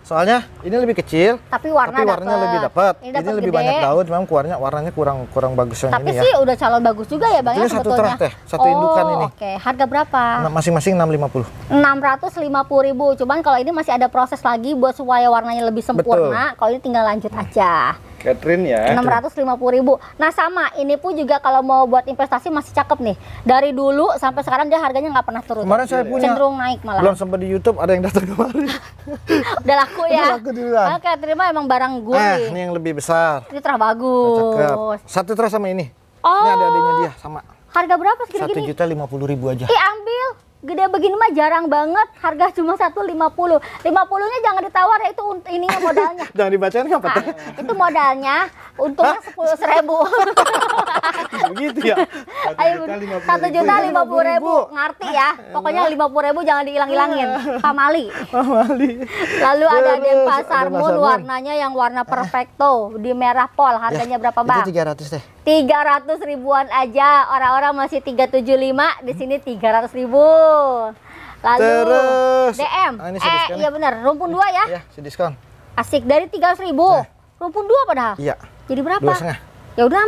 Soalnya ini lebih kecil, Tapi warna warnanya dapet. lebih dapat. Ini Ini dapet lebih gede. banyak daun, memang warnanya kurang bagus yang Tapi ini ya. sih udah calon bagus juga ya Bang ya Ini satu sebetulnya. terah, Teh. Satu indukan ini. Oke, harga berapa? Nah, masing-masing 650. 650.000. Cuman kalau ini masih ada proses lagi buat supaya warnanya lebih sempurna. Kalau ini tinggal lanjut aja. Catherine ya. 650.000. Nah sama, ini pun juga kalau mau buat investasi masih cakep nih. Dari dulu sampai sekarang dia harganya nggak pernah turun. Kemarin saya punya, cenderung naik malah. belum sempat di YouTube, ada yang datang kemarin. Udah laku ya. Udah laku duluan. Oke, terima emang barang Nah, gurih. ini yang lebih besar. Ini terah Cakep. bagus. Satu terus sama ini. Oh. Ini ada adanya dia sama. Harga berapa segini-gini? 1.050.000 aja. Ih ambil. gede begini mah jarang banget, harga cuma 150. 50-nya jangan ditawar ya, itu ininya modalnya. Jangan dibacain apa Nah, teh? itu modalnya, untungnya 10.000. Begitu ya. Ayo, 1.050.000, ngerti ya? Pokoknya 50.000 jangan dihilang-hilangin, pamali. Lalu ada Terus, Denpasar ada Moon, Pasar Moon. warnanya yang warna perfecto di merah pol, harganya berapa bang? Itu 300 teh. 300 ribuan aja, orang-orang masih 375, di sini 300.000. Lalu Terus, DM, ini diskon iya bener, rumpun 2 ya, Iya, si diskon. asik dari 300.000, rumpun 2 padahal. Iya. Jadi berapa? 2,5. Ya udah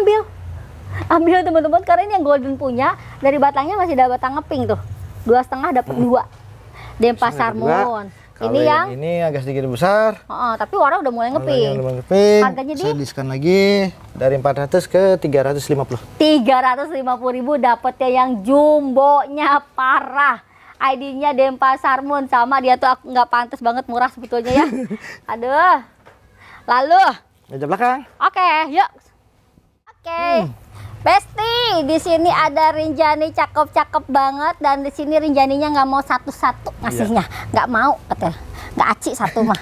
ambil teman-teman, karena ini yang golden punya, dari batangnya masih ada batang ngeping tuh, 2,5 dapat 2. Denpasar Moon. Kalau Ini yang, ini agak sedikit besar. tapi warna udah mulai ngeping. Harganya di Saya diskon lagi dari 400 ke 350. 350.000 dapetnya yang jumbonya parah. ID-nya Denpasar Moon, sama dia tuh aku nggak pantas banget murah sebetulnya ya. Aduh. Lalu, Meja belakang. oke, yuk. Oke. Besti, di sini ada Rinjani cakep-cakep banget, dan di sini Rinjaninya nggak mau satu-satu ngasihnya, nggak mau katanya, nggak aci satu mah,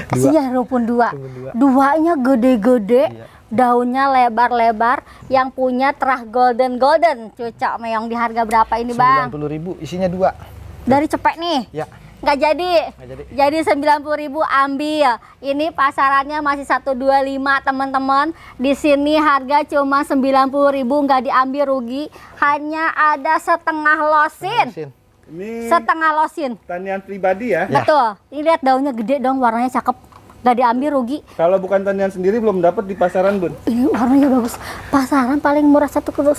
kasihnya rumpun 2. Duanya gede-gede, daunnya lebar-lebar, yang punya terah golden cucok meong. Di harga berapa ini bang? 90.000, isinya 2. Dari cepek nih? Ya. Nggak jadi. Nggak Jadi 90.000 ambil. Ini pasarannya masih 125 teman-teman. Di sini harga cuma 90.000, nggak diambil rugi. Hanya ada setengah losin. Ini Setengah losin. tanian pribadi ya. Ya. Betul. Ini lihat daunnya gede dong, warnanya cakep. Nggak diambil rugi. Kalau bukan tanian sendiri belum dapat di pasaran, Bun. Ini warnanya bagus. Pasaran paling murah 125.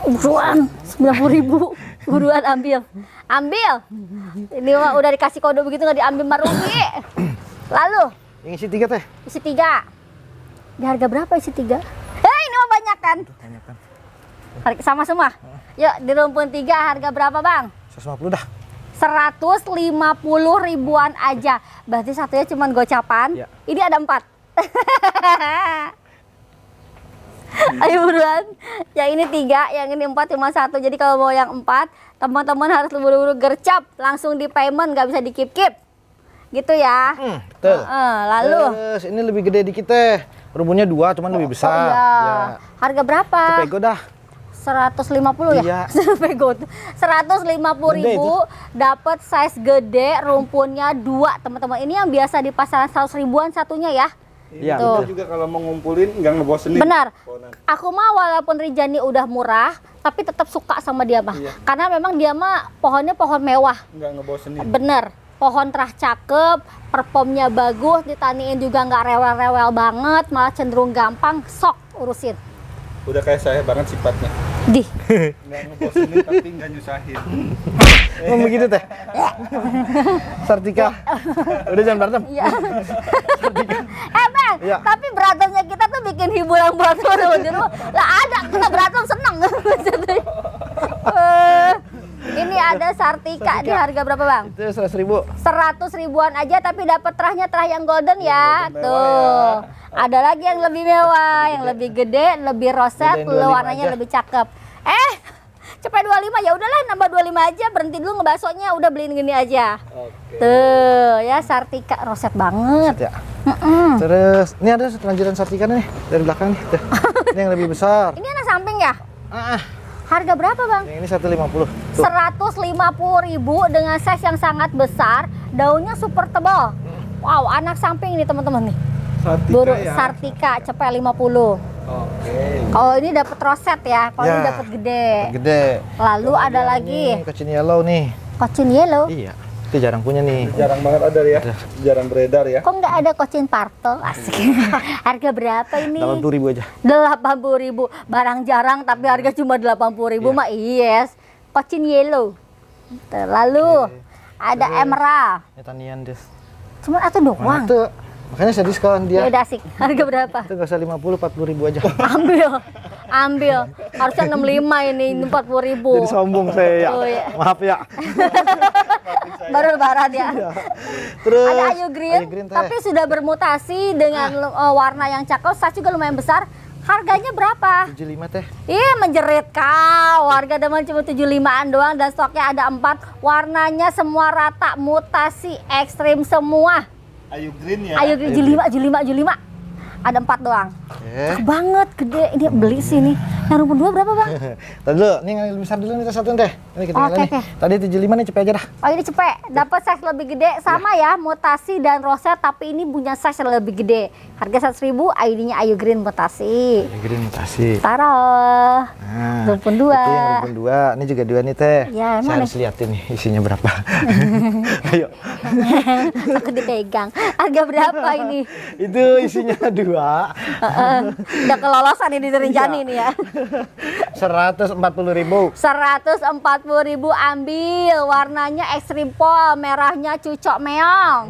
Buruan 90.000. Buruan ambil. Ini mah udah dikasih kode begitu nggak diambil mah rugi. Lalu Yang isi 3 teh. isi 3. Di harga berapa isi 3? Ini mah banyak kan? Sama semua. Yuk di rumpun 3 harga berapa bang? 150 dah. 150 ribuan aja. Berarti satunya cuma gocapan. Ya. Ini ada 4. Ayo buruan. Yang ini 3, yang ini 4, cuma 1. Jadi kalau mau yang 4, teman-teman harus buru-buru gercep, langsung di payment, nggak bisa di keep. Gitu ya. Betul. Lalu Terus ini lebih gede dikit teh. Rumpunnya 2, cuman lebih besar. iya. Ya. Harga berapa? Cepego dah. 150 ya? Iya. Pego 150.000 dapat size gede, rumpunnya 2 teman-teman. Ini yang biasa di pasaran 100 ribuan satunya ya. Iya. Tuh. Kita juga kalau mau ngumpulin nggak ngebosenin. Benar. Pohonan. Aku mah walaupun Rinjani udah murah, tapi tetap suka sama dia mah. Iya. Karena memang dia mah pohonnya pohon mewah. Nggak ngebosenin. Bener. Pohon terah cakep, performnya bagus, ditaniin juga nggak rewel-rewel banget, malah cenderung gampang, sok urusin. Udah kayak saya banget sifatnya. Dih. Nggak ngebosenin tapi nggak nyusahin. Oh begitu teh. Sartika. Udah jangan berantem. Iya. Bang, Iya. tapi berantemnya kita tuh bikin hiburan buat di rumah. Lah ada, kita berantem seneng. Ini ada Sartika di harga berapa bang? Itu 100.000. 100 ribuan aja, tapi dapat terahnya terah yang golden ya. golden mewah Tuh. Ada lagi yang lebih mewah, yang lebih gede, lebih roset, Gedein 25 warnanya aja. lebih cakep. Cepet 25, ya udahlah nambah 25 aja, berhenti dulu ngebasoknya, udah beliin gini aja. Oke. Tuh, ya Sartika roset banget. Ya. Terus ini ada lanjutan Sartika nih dari belakang nih. Tuh. Ini yang lebih besar. Ini anak samping ya? Ah, Harga berapa bang? yang ini 150. Tuh. 150.000 dengan size yang sangat besar, daunnya super tebal. Wow, anak samping ini teman-teman nih. Sartika Buru ya. Sartika cepet 50. Oke. Kalau ini dapat roset ya, kalau ini Ya. dapat gede. Gede. Lalu ada lagi Ini Cochin yellow nih. Cochin yellow. Iya. Itu jarang punya nih. Jarang banget ada ya. Jarang beredar ya. Kok nggak ada Cochin parto? Asik. Harga berapa ini? 80.000 aja. 80.000. Barang jarang tapi harga cuma 80.000 mah yes. Cochin yellow. Lalu ada emerald. Ini tanian deh. Cuma atau doang. Itu makanya saya diskon Ya dia. udah asik. Harga berapa? Itu nggak usah 50, 40.000 aja. Ambil. Harusnya 65 ini 40.000. Jadi sombong saya ya. Oh, iya. Maaf ya. Baru lebaran ya. Terus Ada Ayu Green, teh. tapi sudah bermutasi dengan warna yang cakep, size juga lumayan besar. Harganya berapa? 75 teh. Ih, menjerit kau. Harga demen cuma 75-an doang dan stoknya ada 4. Warnanya semua rata, mutasi ekstrim semua. Ayu Green ya. Ayo 75. Ada 4 doang. Cakep banget, gede. Ini beli sih nih. Yang rumpun 2 berapa, Bang? Tadi dulu, nih yang lebih besar dulu nih satu teh. Ini kita Oke, nih. oke. Tadi 75 nih cepet aja dah. Oh, ini cepet. Dapat size lebih gede sama ya, mutasi dan roset, tapi ini punya size yang lebih gede. Harga 100.000, ID-nya Ayu Green mutasi. Ayu Green mutasi. Taruh. Nah, Rumpun 2. Itu yang rumpun 2. Ini juga 2 nih teh. Ya, Saya mana? harus liatin nih isinya berapa. Ayo. Aku dipegang. Harga berapa ini? Itu isinya 2. Udah kelolosan ini dari Jani nih ya. 140.000. 140.000 ambil. Warnanya ekstrim pol, merahnya cucok meong.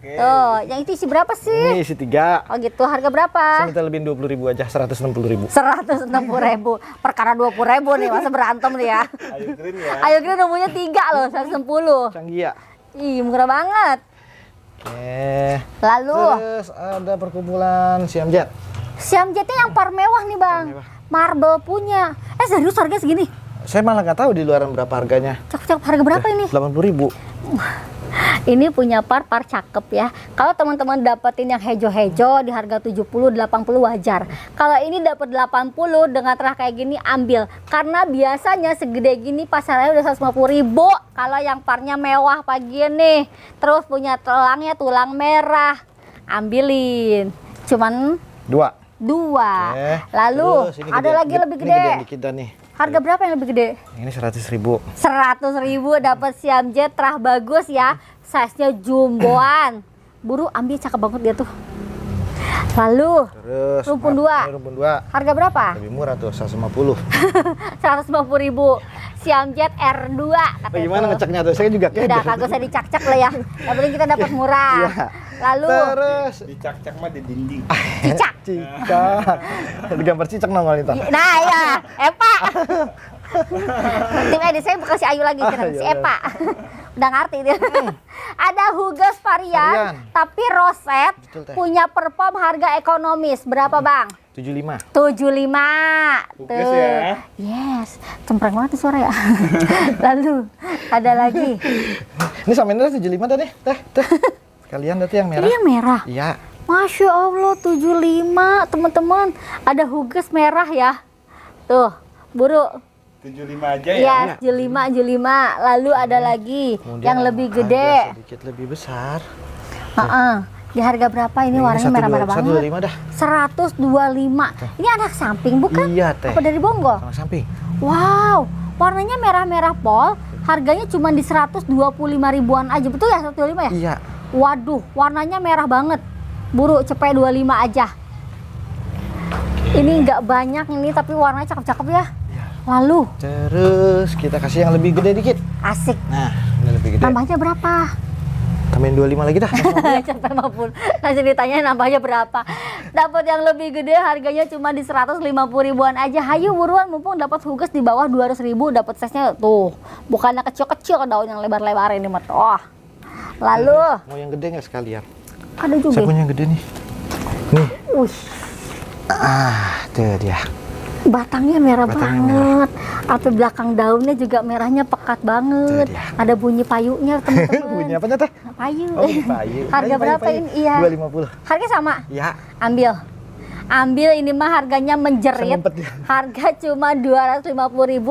Oke. Tuh, yang itu isi berapa sih? Ini isi 3. Oh gitu, harga berapa? Saya minta lebihin 20.000 aja, 160.000. 160.000. Perkara 20.000 nih, masa berantem nih ya. Ayu Green ya. Ayo Green nomornya 3 loh, 160. Canggih ya. Ih, murah banget. Oke. Lalu, Terus ada perkumpulan Siam Jet. Siam Jetnya yang par mewah nih Bang. Par mewah. Marble punya. Serius harga segini? Saya malah nggak tahu di luaran berapa harganya. Cakep-cakep, harga berapa ini? 80.000. Ini punya par cakep ya. Kalau teman-teman dapetin yang hejo-hejo di harga 70 80 wajar. Kalau ini dapat 80 dengan terah kayak gini ambil. Karena biasanya segede gini pasarnya udah 150.000. Kalau yang parnya mewah pagi nih. Terus punya tulangnya tulang merah. Ambilin. Cuman 2. 2. Oke. Lalu Terus ini ada lagi lebih Ini gede. gedean dikit dah nih. Harga berapa yang lebih gede? Ini 100.000. 100.000 dapat Siam Jet terah bagus ya, size-nya jumboan. Buru ambil, cakep banget dia tuh. Lalu Terus rumpun ini 2. rumpun 2. Harga berapa? Lebih murah tuh, 150. 150.000. Siam Jet R2 katanya. Bagaimana tuh. ngeceknya tuh? Saya juga Udah kayak kagak usah dicak-cak lah ya. Yang penting kita dapat murah. Iya. Lalu Terus Dicak-cak mah di dinding. cicak. cicak. Ada gambar cicak nongol itu. Nah ya, Epa. Tim edit saya bukan si Ayu lagi, Ah, si iya, Epa. Udah ngerti dia. Ada Hugas varian, tapi roset, Betul, Teh. punya perform harga ekonomis. Berapa Bang? 75. 75. Hugas ya. Yes, cempreng banget nih suara ya. Lalu ada lagi. Ini samain aja 75 dah nih, teh. Sekalian dah tuh yang merah. Ini yang merah. Iya. Masya Allah 75 teman-teman. Ada Hugas merah ya. Tuh, buru. 75 aja ya. Iya, 75. Lalu ada lagi Kemudian yang lebih harga gede. sedikit lebih besar. Heeh. Di harga berapa ini warnanya merah-merah banget? 125 dah. 125. Ini anak samping bukan? Iya, Teh. Apa dari Bonggol? Sama samping. Wow, warnanya merah-merah pol. Harganya cuma di 125 ribuan aja. Betul ya 125 ya? Iya. Waduh, warnanya merah banget. Buru cepet 25 aja. Ini nggak banyak ini tapi warnanya cakep-cakep ya. Lalu Terus kita kasih yang lebih gede dikit. asik. Nah, ini lebih gede. Nambahnya berapa? Tambahin 25 lagi dah. Sampai maupun langsung ditanya nambahnya berapa. Dapat yang lebih gede harganya cuma di 150 ribuan aja. Hayu buruan mumpung dapat Hugas di bawah 200.000 dapat size-nya tuh. Bukannya kecil-kecil daun yang lebar-lebar ini mah. Oh. Lalu Mau yang gede nggak sekalian? ada Saya juga. punya yang gede nih. Nih. Wih, Tuh dia. batangnya merah Batangnya banget. Atau belakang daunnya juga merahnya pekat banget. Tuh dia. Ada bunyi payunya teman-teman. Bunyi apanya, Teh? Payu. Oh, bunyi payu. Harga Payu, berapa payu. ini? Iya. 250. Harga sama? Ya. Ambil ini mah harganya menjerit. Saya ngumpet ya. Harga cuma 250.000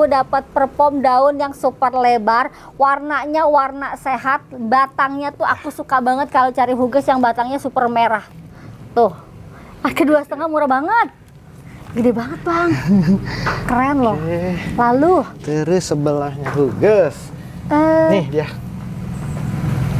dapat perform daun yang super lebar, warnanya warna sehat, batangnya tuh aku suka banget kalau cari Hugas yang batangnya super merah. Tuh. Harga 2,5 murah banget. Gede banget, Bang. Keren loh. Oke. Lalu Terus sebelahnya Hugas. Nih dia.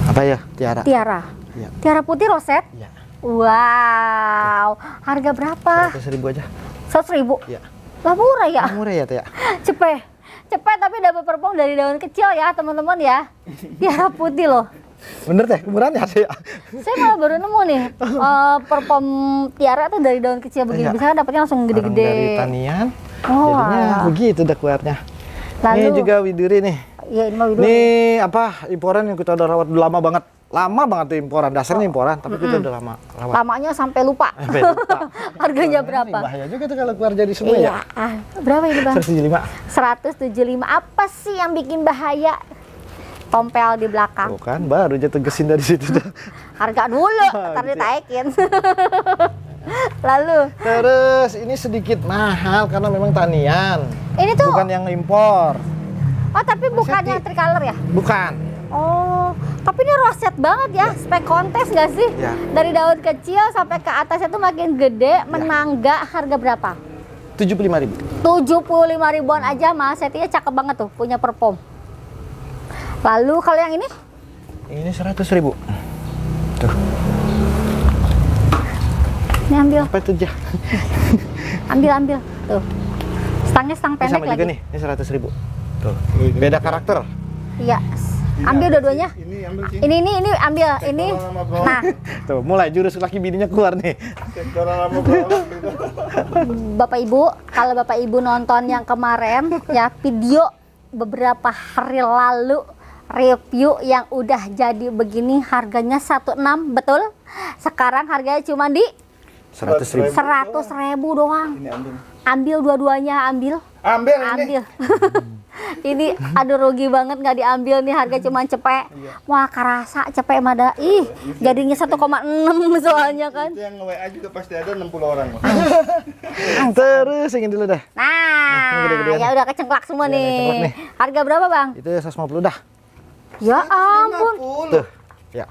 Apa ya? Tiara. tiara. Iya. Tiara putih roset. Iya. Wow. Harga berapa? 100.000 aja. 100.000. Iya. Lah murah ya? Murah ya, Teh? Cepet tapi dapat perform dari daun kecil ya teman-teman ya. Tiara putih loh. Bener, Teh? Murahnya sih. Saya malah baru nemu nih perform tiara tuh dari daun kecil begini. Iya. Bisa dapatnya langsung Orang dari gede-gede. tanian. Oh, Jadinya alah. begitu dah keluarnya. Lalu Ini juga widuri nih. ya ini mah dulu. Ini apa? Imporan yang kita udah rawat lama banget. lama banget tuh imporan, dasarnya imporan, tapi kita udah lama. Lamanya sampai lupa. Sampai lupa. Harganya Ini berapa? bahaya juga tuh kalau keluar jadi semua Iya. ya. Berapa ini bang? 175. 175. Apa sih yang bikin bahaya? Tompel di belakang. Tuh kan, baru jatuh gesin dari situ tuh. Harga dulu, ntar Gitu ya. ditaikin. Lalu, Terus ini sedikit mahal karena memang tanian. ini tuh, Bukan yang impor. oh tapi bukan Seti. yang tricolor ya? Bukan. Oh, tapi ini roset banget ya, spek kontes nggak sih? Ya. Dari daun kecil sampai ke atasnya tuh makin gede, menangga. Harga berapa? 75.000. 75 ribuan aja, Mas Setinya cakep banget tuh, punya perform. Lalu kalau yang ini? Ini 100.000. Tuh, Ini ambil, apa itu jah? ambil. Tuh, stangnya stang Ini pendek sama juga lagi. nih, ini 100.000. Tuh, beda karakter. Iya, ambil dua-duanya. Ini ambil sih. Ini ambil, ini. sama bawah. Nah, Tuh, mulai jurus laki bininya keluar nih. Sektoran lama bawah gitu. Bapak Ibu, kalau Bapak Ibu nonton yang kemarin ya video beberapa hari lalu review yang udah jadi begini harganya 16, betul? Sekarang harganya cuma di 100.000. 100.000 doang. Ini ambil. Ambil dua-duanya, ambil. Ambil ini. Ambil. Ini aduh rugi banget nggak diambil nih, harga cuma cepek. Wah, karasa cepek mada. Ih, jadinya 1,6 soalnya kan. Itu yang nge-WA juga pasti ada 60 orang. Terus ingin dulu dah. Nah, gede-gedean. ya udah kecengklak semua Iya, nih. kecengklak nih. Harga berapa, Bang? Itu 150 dah. Ya ampun. 50. Tuh. Ya.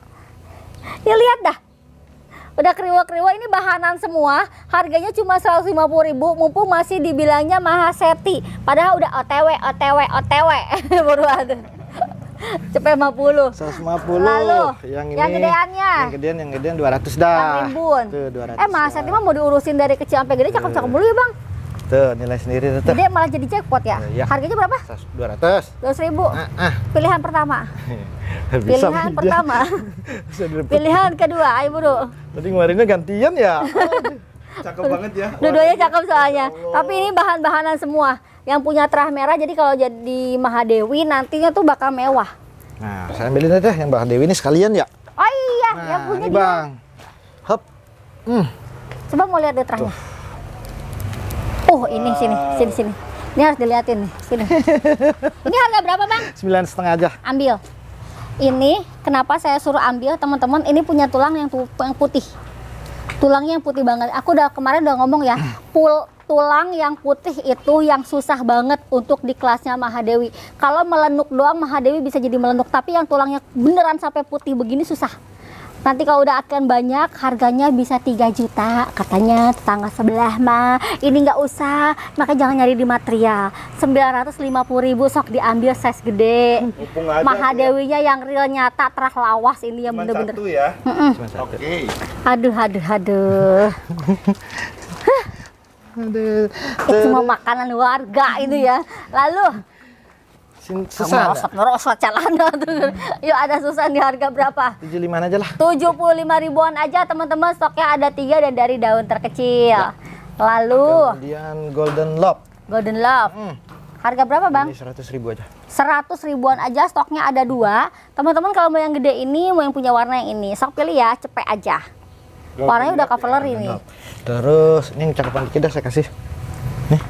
Ya lihat dah. Udah kriwa-kriwa, ini bahanan semua. Harganya cuma 150.000, mumpung masih dibilangnya Mahaseti. Padahal udah OTW. Baru ada. Cepet 50. 150. Lalu, yang ini. yang gedeannya. Yang gedean 200 dah. Yang rimbun. Tuh 200. Mahaseti mah mau diurusin dari kecil sampai gede, cakep-cakep dulu ya, Bang. Tuh, nilai sendiri tuh. Gede malah jadi jackpot ya. Iya. Harganya berapa? 200. 200.000. Ah. Pilihan pertama. Bisa Pilihan aja. pertama. Bisa direbut. Pilihan kedua, ayo buru. Tadi kemarinnya gantian ya. Cakep banget ya. Dua-duanya cakep soalnya. Tapi ini bahan-bahanan semua. Yang punya terah merah, jadi kalau jadi Mahadewi nantinya tuh bakal mewah. Nah, saya ambilin aja yang Mbak Dewi ini sekalian ya. Oh iya, Nah, yang punya ini dia. Bang. Hop. Coba mau lihat deh terahnya. Ini sini. Ini harus diliatin nih, sini. Ini harga berapa, Bang? 9,5 aja. Ambil. Ini kenapa saya suruh ambil, teman-teman? Ini punya tulang yang putih. Tulangnya yang putih banget. Aku kemarin udah ngomong ya, tulang yang putih itu yang susah banget untuk di kelasnya Mahadewi. Kalau melenuk doang Mahadewi bisa jadi melenuk, tapi yang tulangnya beneran sampai putih begini susah. Nanti kalau udah akan banyak, harganya bisa 3 juta katanya tetangga sebelah mah. Ini nggak usah, makanya jangan nyari di material. 950.000 sok diambil size gede. Mumpung aja. Mahadewinya yang real nyata terah lawas ini yang Cuma bener-bener. satu ya. Cuma satu. Oke. Aduh. Aduh. Cuma makanan warga itu ya. Lalu Susah. merosot celana tuh. Yuk, ada susah di harga berapa? 75 aja lah. 75 ribuan aja teman-teman, stoknya ada 3 dan dari daun terkecil. Lalu Kemudian Golden Love. Golden Love. Harga berapa, Bang? Ini 100.000 aja. 100 ribuan aja, stoknya ada 2. Teman-teman kalau mau yang gede ini, mau yang punya warna yang ini, sok pilih ya, cepet aja. Warnanya udah cover ini. Terus ini yang cakepan dikit dah saya kasih. Nih.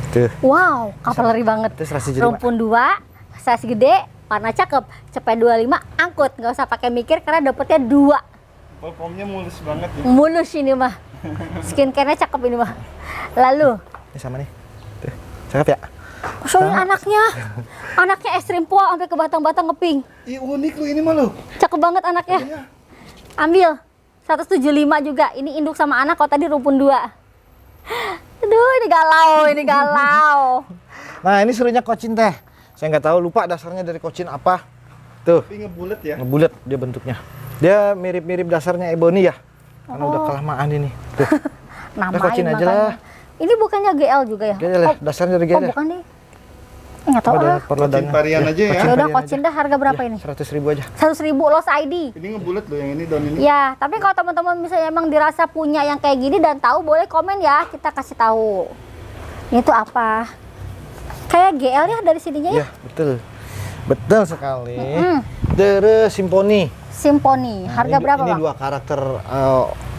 Tuh. Wow, cavalry banget. Itu 175. Rumpun 2, size gede, warna cakep. Cepet 25, angkut. Nggak usah pakai mikir karena dapetnya 2. Performnya mulus banget ya. Mulus ini mah. Skincare-nya cakep ini mah. Lalu, Ini sama nih. Tuh. Cakep ya? soalnya anaknya. Anaknya ekstrim poa sampai ke batang-batang ngeping. Ih, unik lu ini mah lu. Cakep banget anaknya. Iya. Ambil. 175 juga. Ini induk sama anak, kalau tadi rumpun 2. Aduh, ini galau. Nah, ini serunya kocin teh. Saya nggak tahu, lupa dasarnya dari kocin apa. Tuh, Tapi ngebulet ya. ngebulet dia bentuknya. Dia mirip-mirip dasarnya ebony ya. Karena udah kelamaan ini. Tuh. Namain kocin aja makanya. lah. Ini bukannya GL juga ya? Gede lah, dasarnya dari Oh, gede. bukan deh. Nggak tahu Ada ah. perledannya. Kocin varian aja ya. Ya udah, kocin dah, harga berapa ini? 100.000 aja. 100.000 Los ID. Ini ngebulet loh yang ini daun ini. Ya, tapi kalau teman-teman misalnya emang dirasa punya yang kayak gini dan tahu, boleh komen ya, kita kasih tahu. Ini tuh apa? Kayak GL ya dari sininya ya? Iya, betul. Betul sekali. Terus Simponi. Simponi. Nah, Harga berapa ini bang? dua karakter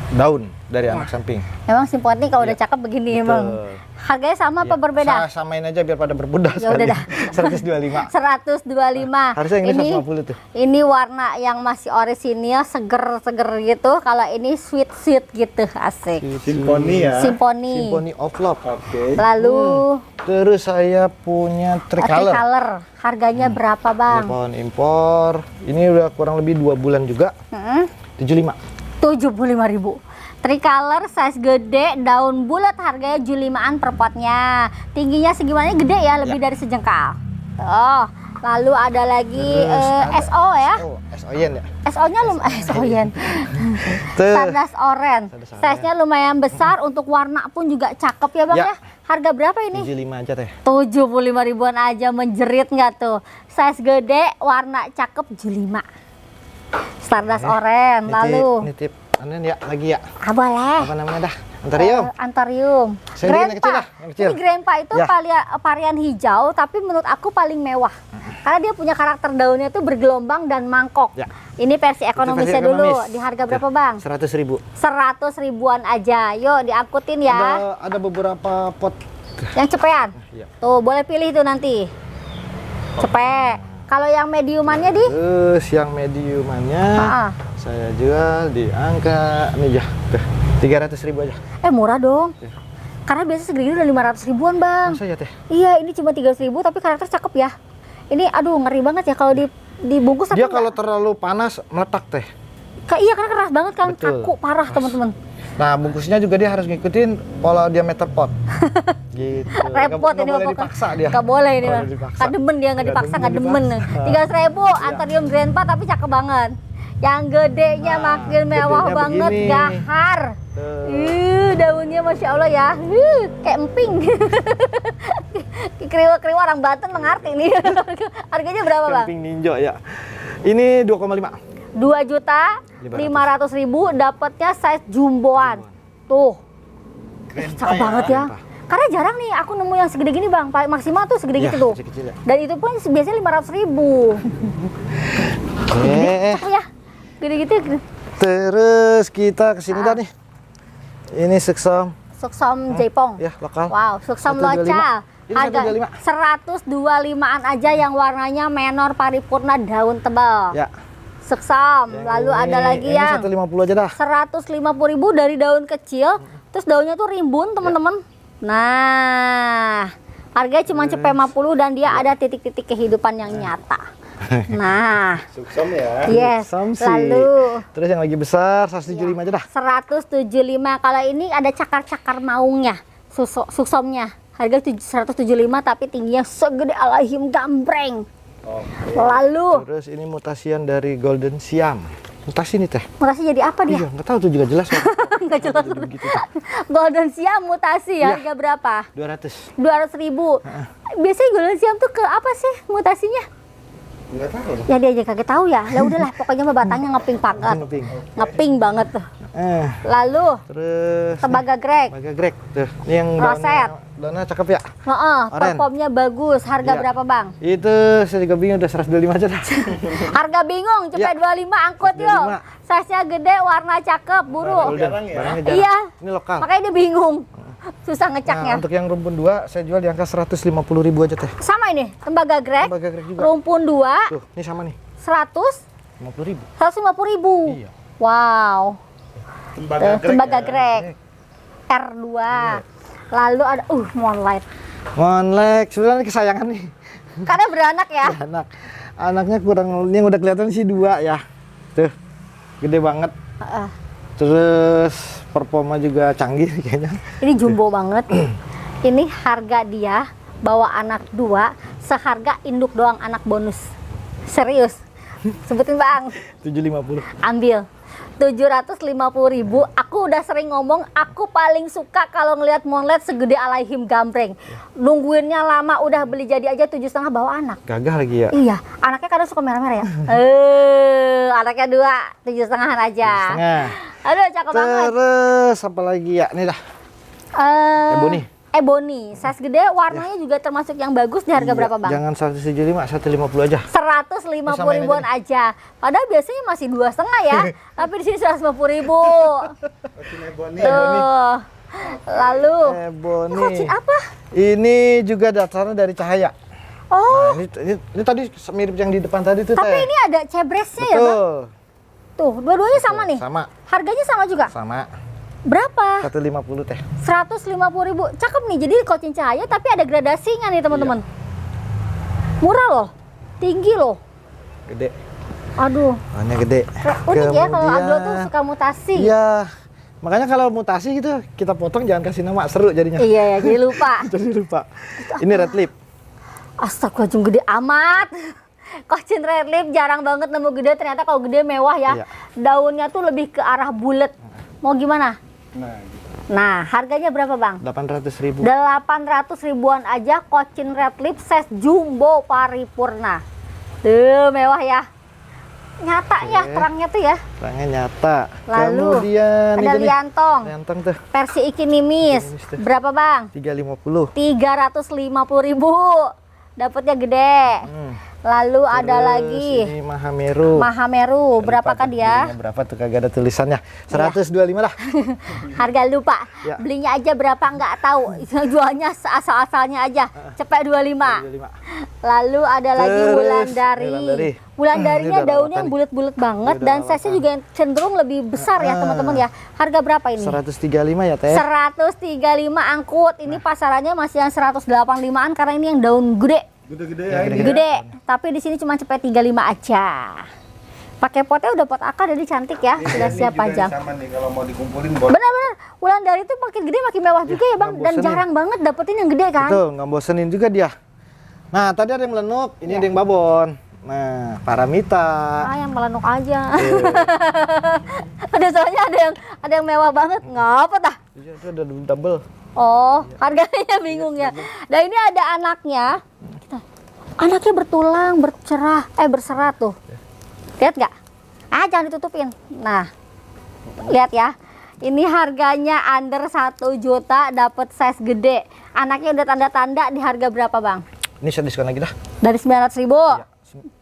daun dari anak samping. Emang Simponi kalau udah Iya. cakep begini Betul. emang. Harganya sama apa Iya. berbeda? Samain aja biar pada berbudak. Ya udah dah. 125. 125. Harusnya yang ini ini 150 tuh. Ini warna yang masih orisinil, seger-seger gitu. Kalau ini sweet gitu, asik. Simponi ya. Simponi. Symphony of Love. Oke. Lalu Terus saya punya Tricolor. Tricolor. Harganya berapa bang? Pohon impor. Ini udah kurang lebih 2 bulan juga. 75. 75.000. Tricolor size gede, daun bulat, harganya 75-an per potnya. Tingginya segimana? Gede ya, lebih dari sejengkal. Oh, lalu ada lagi Terus ada SO ya. SO-yen ya. SO-nya SO-yen. Tuh. Stardust Orange. Stardust Orange. Size-nya lumayan besar, untuk warna pun juga cakep ya bang Ya. ya. Harga berapa ini? 75 aja teh. 75 ribuan aja, menjerit nggak tuh? Size gede, warna cakep 75. Stardust Orange. Lalu Nitip anen ya lagi ya. boleh. Apa namanya dah? Antarium. Antarium. Saya bikin yang kecil lah, yang kecil. Ini Grandpa itu Ya. varian hijau, tapi menurut aku paling mewah. Karena dia punya karakter daunnya tuh bergelombang dan mangkok. Ya. Ini versi ekonomisnya versi dulu. ekonomis. Di harga berapa bang? 100.000. 100 ribuan aja. Yuk diangkutin ya. Ada beberapa pot. Yang cepean. Iya. Tuh boleh pilih tuh nanti. Cepet. Kalau yang mediumannya di? Terus yang mediumannya Ah. saya jual di angka nih ya, tuh 300.000 aja. Murah dong. Ya. Karena biasa segini udah 500 ribuan bang. Masa ya teh? Iya, ini cuma 300.000 tapi karakter cakep ya. Ini aduh ngeri banget ya kalau dibungkus tapi Dia kalau nggak- terlalu panas meletak teh. Iya karena keras banget kan, Betul. kaku parah teman-teman. Nah bungkusnya juga dia harus ngikutin pola diameter pot. Gitu. Repot Nggak ini boleh pokoknya. dipaksa dia. Nggak boleh ini Nggak bang. boleh dipaksa. Nggak demen dia, nggak dipaksa, nggak demen. dipaksa. 300.000 Antarium Grandpa tapi cakep banget. Yang gedenya Nah, makin mewah gedenya banget, begini. gahar. Tuh. Daunnya masya Allah ya, kayak emping. Kriwa-kriwa orang Banten mengerti nih. Harganya berapa bang? Camping ninja ya. Ini 2,5. 2.500.000 dapatnya size jumboan. Tuh. Cakep banget ya. Karena jarang nih aku nemu yang segede gini bang. Paling maksimal tuh segede Ya, gitu tuh. kecil-kecil ya. Dan itu pun biasanya 500.000. Cakep ya. Gede gitu ya. Terus kita kesini dah nih. Ini Suksom. Suksom Jaipong. Ya, lokal. Wow, Suksom 125. local. Ini Harga 125-an aja yang warnanya menor paripurna daun tebal. Ya. Suksom. Yang Lalu ini- ada lagi ini yang 150 aja dah. 150.000 dari daun kecil, terus daunnya tuh rimbun teman-teman. Nah, harganya cuma cepet 50 dan dia ada titik-titik kehidupan yang nyata. Nah, Suksom ya. yes. Samsi. Lalu Terus yang lagi besar 175 aja dah. 175. Kalau ini ada cakar-cakar maungnya, suksomnya. Harga 175 tapi tingginya segede alahim gambreng. Oke. Lalu Terus ini mutasian dari Golden Siam. Mutasi nih teh. mutasi jadi apa dia? Iya, nggak tahu tuh juga jelas. Nggak jelas. Jadi begitu tuh. Golden Siam mutasi Iya. harga berapa? 200. 200.000. Biasanya Golden Siam tuh ke apa sih mutasinya? Enggak tahu. Ya dia aja kagak tahu ya. Ya udahlah, pokoknya mah batangnya ngeping banget. Ngeping. Ngeping banget tuh. Lalu Terus tembaga grek. Baga Greg tuh. Ini yang Roset. daunnya cakep ya. Heeh, Oren. performnya bagus. Harga Iya. berapa, Bang? Itu saya juga bingung udah 125 aja dah. Harga bingung, cepet Ya. 25 angkut yuk. 25. Size-nya gede, warna cakep, buru. Golden. Jarang ya? Barangnya jarang. Iya. Ini lokal. Makanya dia bingung. Susah Nah, ngecaknya. untuk yang rumpun 2 saya jual di angka 150.000 aja teh. Sama ini, tembaga grek. Tembaga Greg juga. Rumpun 2, Tuh, ini sama nih. 150.000. 50.000. Iya. Wow. Tembaga ya. grek. R2. Lalu ada Moonlight. Monlek, sebenarnya kesayangan nih. Karena beranak ya. Anaknya kurang, ini yang udah kelihatan sih 2 ya. Tuh, gede banget. Heeh. Terus performa juga canggih kayaknya. Ini jumbo banget. Ini harga dia bawa anak 2 seharga induk doang anak bonus. Serius. Sebutin Bang. 750. Ambil. 750.000. Aku udah sering ngomong, aku paling suka kalau ngelihat Moonlight segede alaihim gambreng. Nungguinnya lama, udah beli jadi aja 7,5 bawa anak. Gagah lagi ya. Iya, anaknya kadang suka merah-merah ya. Anaknya 2, 7,5-an aja. Setengah. Aduh, cakep banget. Terus apa lagi ya? Nih dah. Ebony. ebony, size gede, warnanya juga termasuk yang bagus di harga Iya, berapa bang? Jangan 175, 150 aja. 150 Samain ribuan aja. Padahal biasanya masih 2,5 ya, tapi di sini 150 ribu. Kocin ebony. Tuh. Lalu, Ebony. ini kocin apa? Ini juga dasarnya dari cahaya. Oh, Nah, ini tadi mirip yang di depan tadi tuh, tapi Teh. ini ada cebresnya ya bang? Betul. Tuh, dua-duanya sama nih? Sama. Harganya sama juga? Sama. Berapa? 150, Teh. 150 ribu. Cakep nih, jadi kocin cahaya tapi ada gradasinya nih teman-teman. Murah loh, tinggi loh. Gede. Aduh, Warnanya gede. unik ya kalau Kemudian- aglo tuh suka mutasi. Iya. Makanya kalau mutasi gitu kita potong jangan kasih nama, seru jadinya. Iya ya, jadi lupa. Jadi lupa. Ini red lip. Astagfirullahaladzim, gede amat. Kocin red lip jarang banget nemu gede, ternyata kalau gede mewah ya. Iya. Daunnya tuh lebih ke arah bulat. Mau gimana? Nah, gitu. Nah, harganya berapa bang? 800.000. 800 ribuan aja kocin red lip size jumbo paripurna. Tuh, mewah ya. Nyata ya, Oke. terangnya tuh ya. Terangnya nyata. Lalu, Kemudian ada ini nih. liantong. Liantong tuh Versi ikinimis. Ikinimis tuh. Berapa bang? 350. 350 ribu. Dapatnya gede. Lalu ada Terus lagi ini Mahameru. Mahameru. Berapakah dia? Belinya berapa tuh, kagak ada tulisannya. 125 lah. Harga lupa. Ya. Belinya aja berapa nggak tahu. Jualnya asal-asalnya aja. Cepet 25. 25. Lalu ada lagi Terus, Wulandari. Wulandari. Wulandarinya Ini udah daunnya yang rawatan. bulat-bulat banget Ini udah dan size-nya rawatan. juga yang cenderung lebih besar ya teman-teman ya. Harga berapa ini? 135 ya, Teh. 135 angkut. Ini pasarannya masih yang 185-an karena ini yang daun gede. Gede-gede Ya, ya ini. Gede. Tapi di sini cuma cepet 35 aja. Pakai potnya udah pot akar jadi cantik ya. Sudah Ini siap juga pajang. Sama nih kalau mau dikumpulin boleh. Benar-benar. Wulandari itu makin gede makin mewah juga ya bang. nggak Dan bosenin. jarang banget dapetin yang gede kan. Betul, nggak bosenin juga dia. Nah, tadi ada yang melenuk, ini Ya. ada yang babon. Nah, Paramita. Ah, yang melenuk aja. Ada soalnya ada yang mewah banget. Ngapa tah? Iya, itu ada double. Oh, harganya bingung ya. Dan ini ada anaknya. Anaknya bertulang, berserat tuh. Lihat nggak? Ah, jangan ditutupin. Nah, lihat ya. Ini harganya under 1 juta, dapat size gede. Anaknya udah tanda-tanda di harga berapa bang? Ini saya diskon lagi dah. Dari 900 ribu. Iya,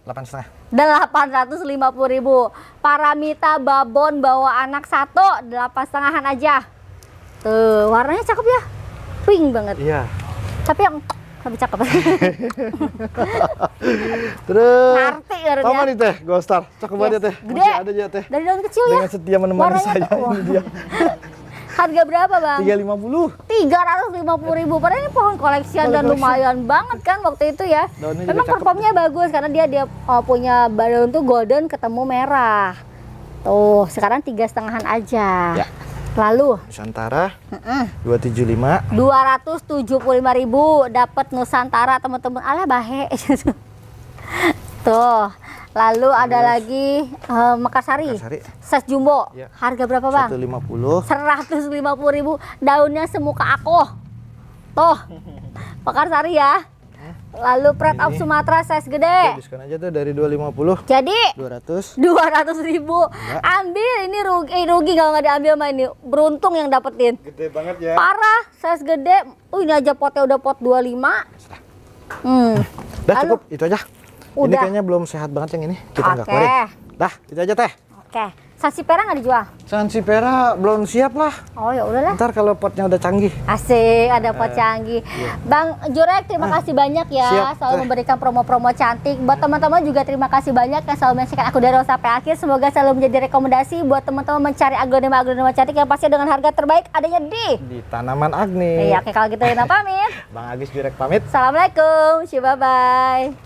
8,5. Dan 850 ribu. Paramita babon bawa anak 1, 8,5-an aja. Tuh, warnanya cakep ya. Pink banget. Iya. Tapi yang lebih cakep. Terus. Ngerti ya, Tahu nggak nih, Teh? Ghostar. Cakep banget ya, Teh. Gede. Masih ada aja, Teh. Dari daun kecil ya. Dengan setia menemani Warnanya saya. tuh, wah. Ini dia. Harga berapa bang? 350. 350 ribu. Padahal ini pohon koleksian dan Koleksi. lumayan banget kan waktu itu ya. Daunnya juga Memang cakep. performnya bagus karena dia punya daun tuh golden ketemu merah. Tuh sekarang 3,5-an aja. Ya. Lalu Nusantara 275. 275.000 dapat Nusantara teman-teman. Alah bahe. Tuh. Lalu ada lagi Mekarsari. Mekarsari. Size jumbo. Ya. Harga berapa bang? 150. 150.000. Daunnya semuka aku. Tuh. Mekarsari ya. Lalu Pride of Ini. Sumatera size Tuh, gede. diskon aja tuh dari 250. Jadi 200. 200.000. Ambil ini rugi kalau nggak diambil mah ini. Beruntung yang dapetin. Gede banget ya. Parah, size gede. Ini aja potnya udah pot 25. Dah Lalu? cukup, itu aja. Ini Udah. kayaknya belum sehat banget yang ini. Kita nggak Oke. keluarin. Dah, itu aja, Teh. Oke. Sansipera nggak dijual? Sansipera belum siap lah. Oh ya udahlah. Ntar kalau potnya udah canggih. Asik, ada pot canggih. Bang Jurek, terima kasih banyak ya. Siap, Selalu Teh. memberikan promo-promo cantik. Buat teman-teman juga terima kasih banyak yang selalu menyaksikan aku dari awal sampai akhir. Semoga selalu menjadi rekomendasi buat teman-teman mencari aglonema cantik yang pasti dengan harga terbaik adanya Di Tanaman Agni. Iya, oke kalau gitu Rina pamit. Bang Agis Jurek pamit. Assalamualaikum. Bye-bye.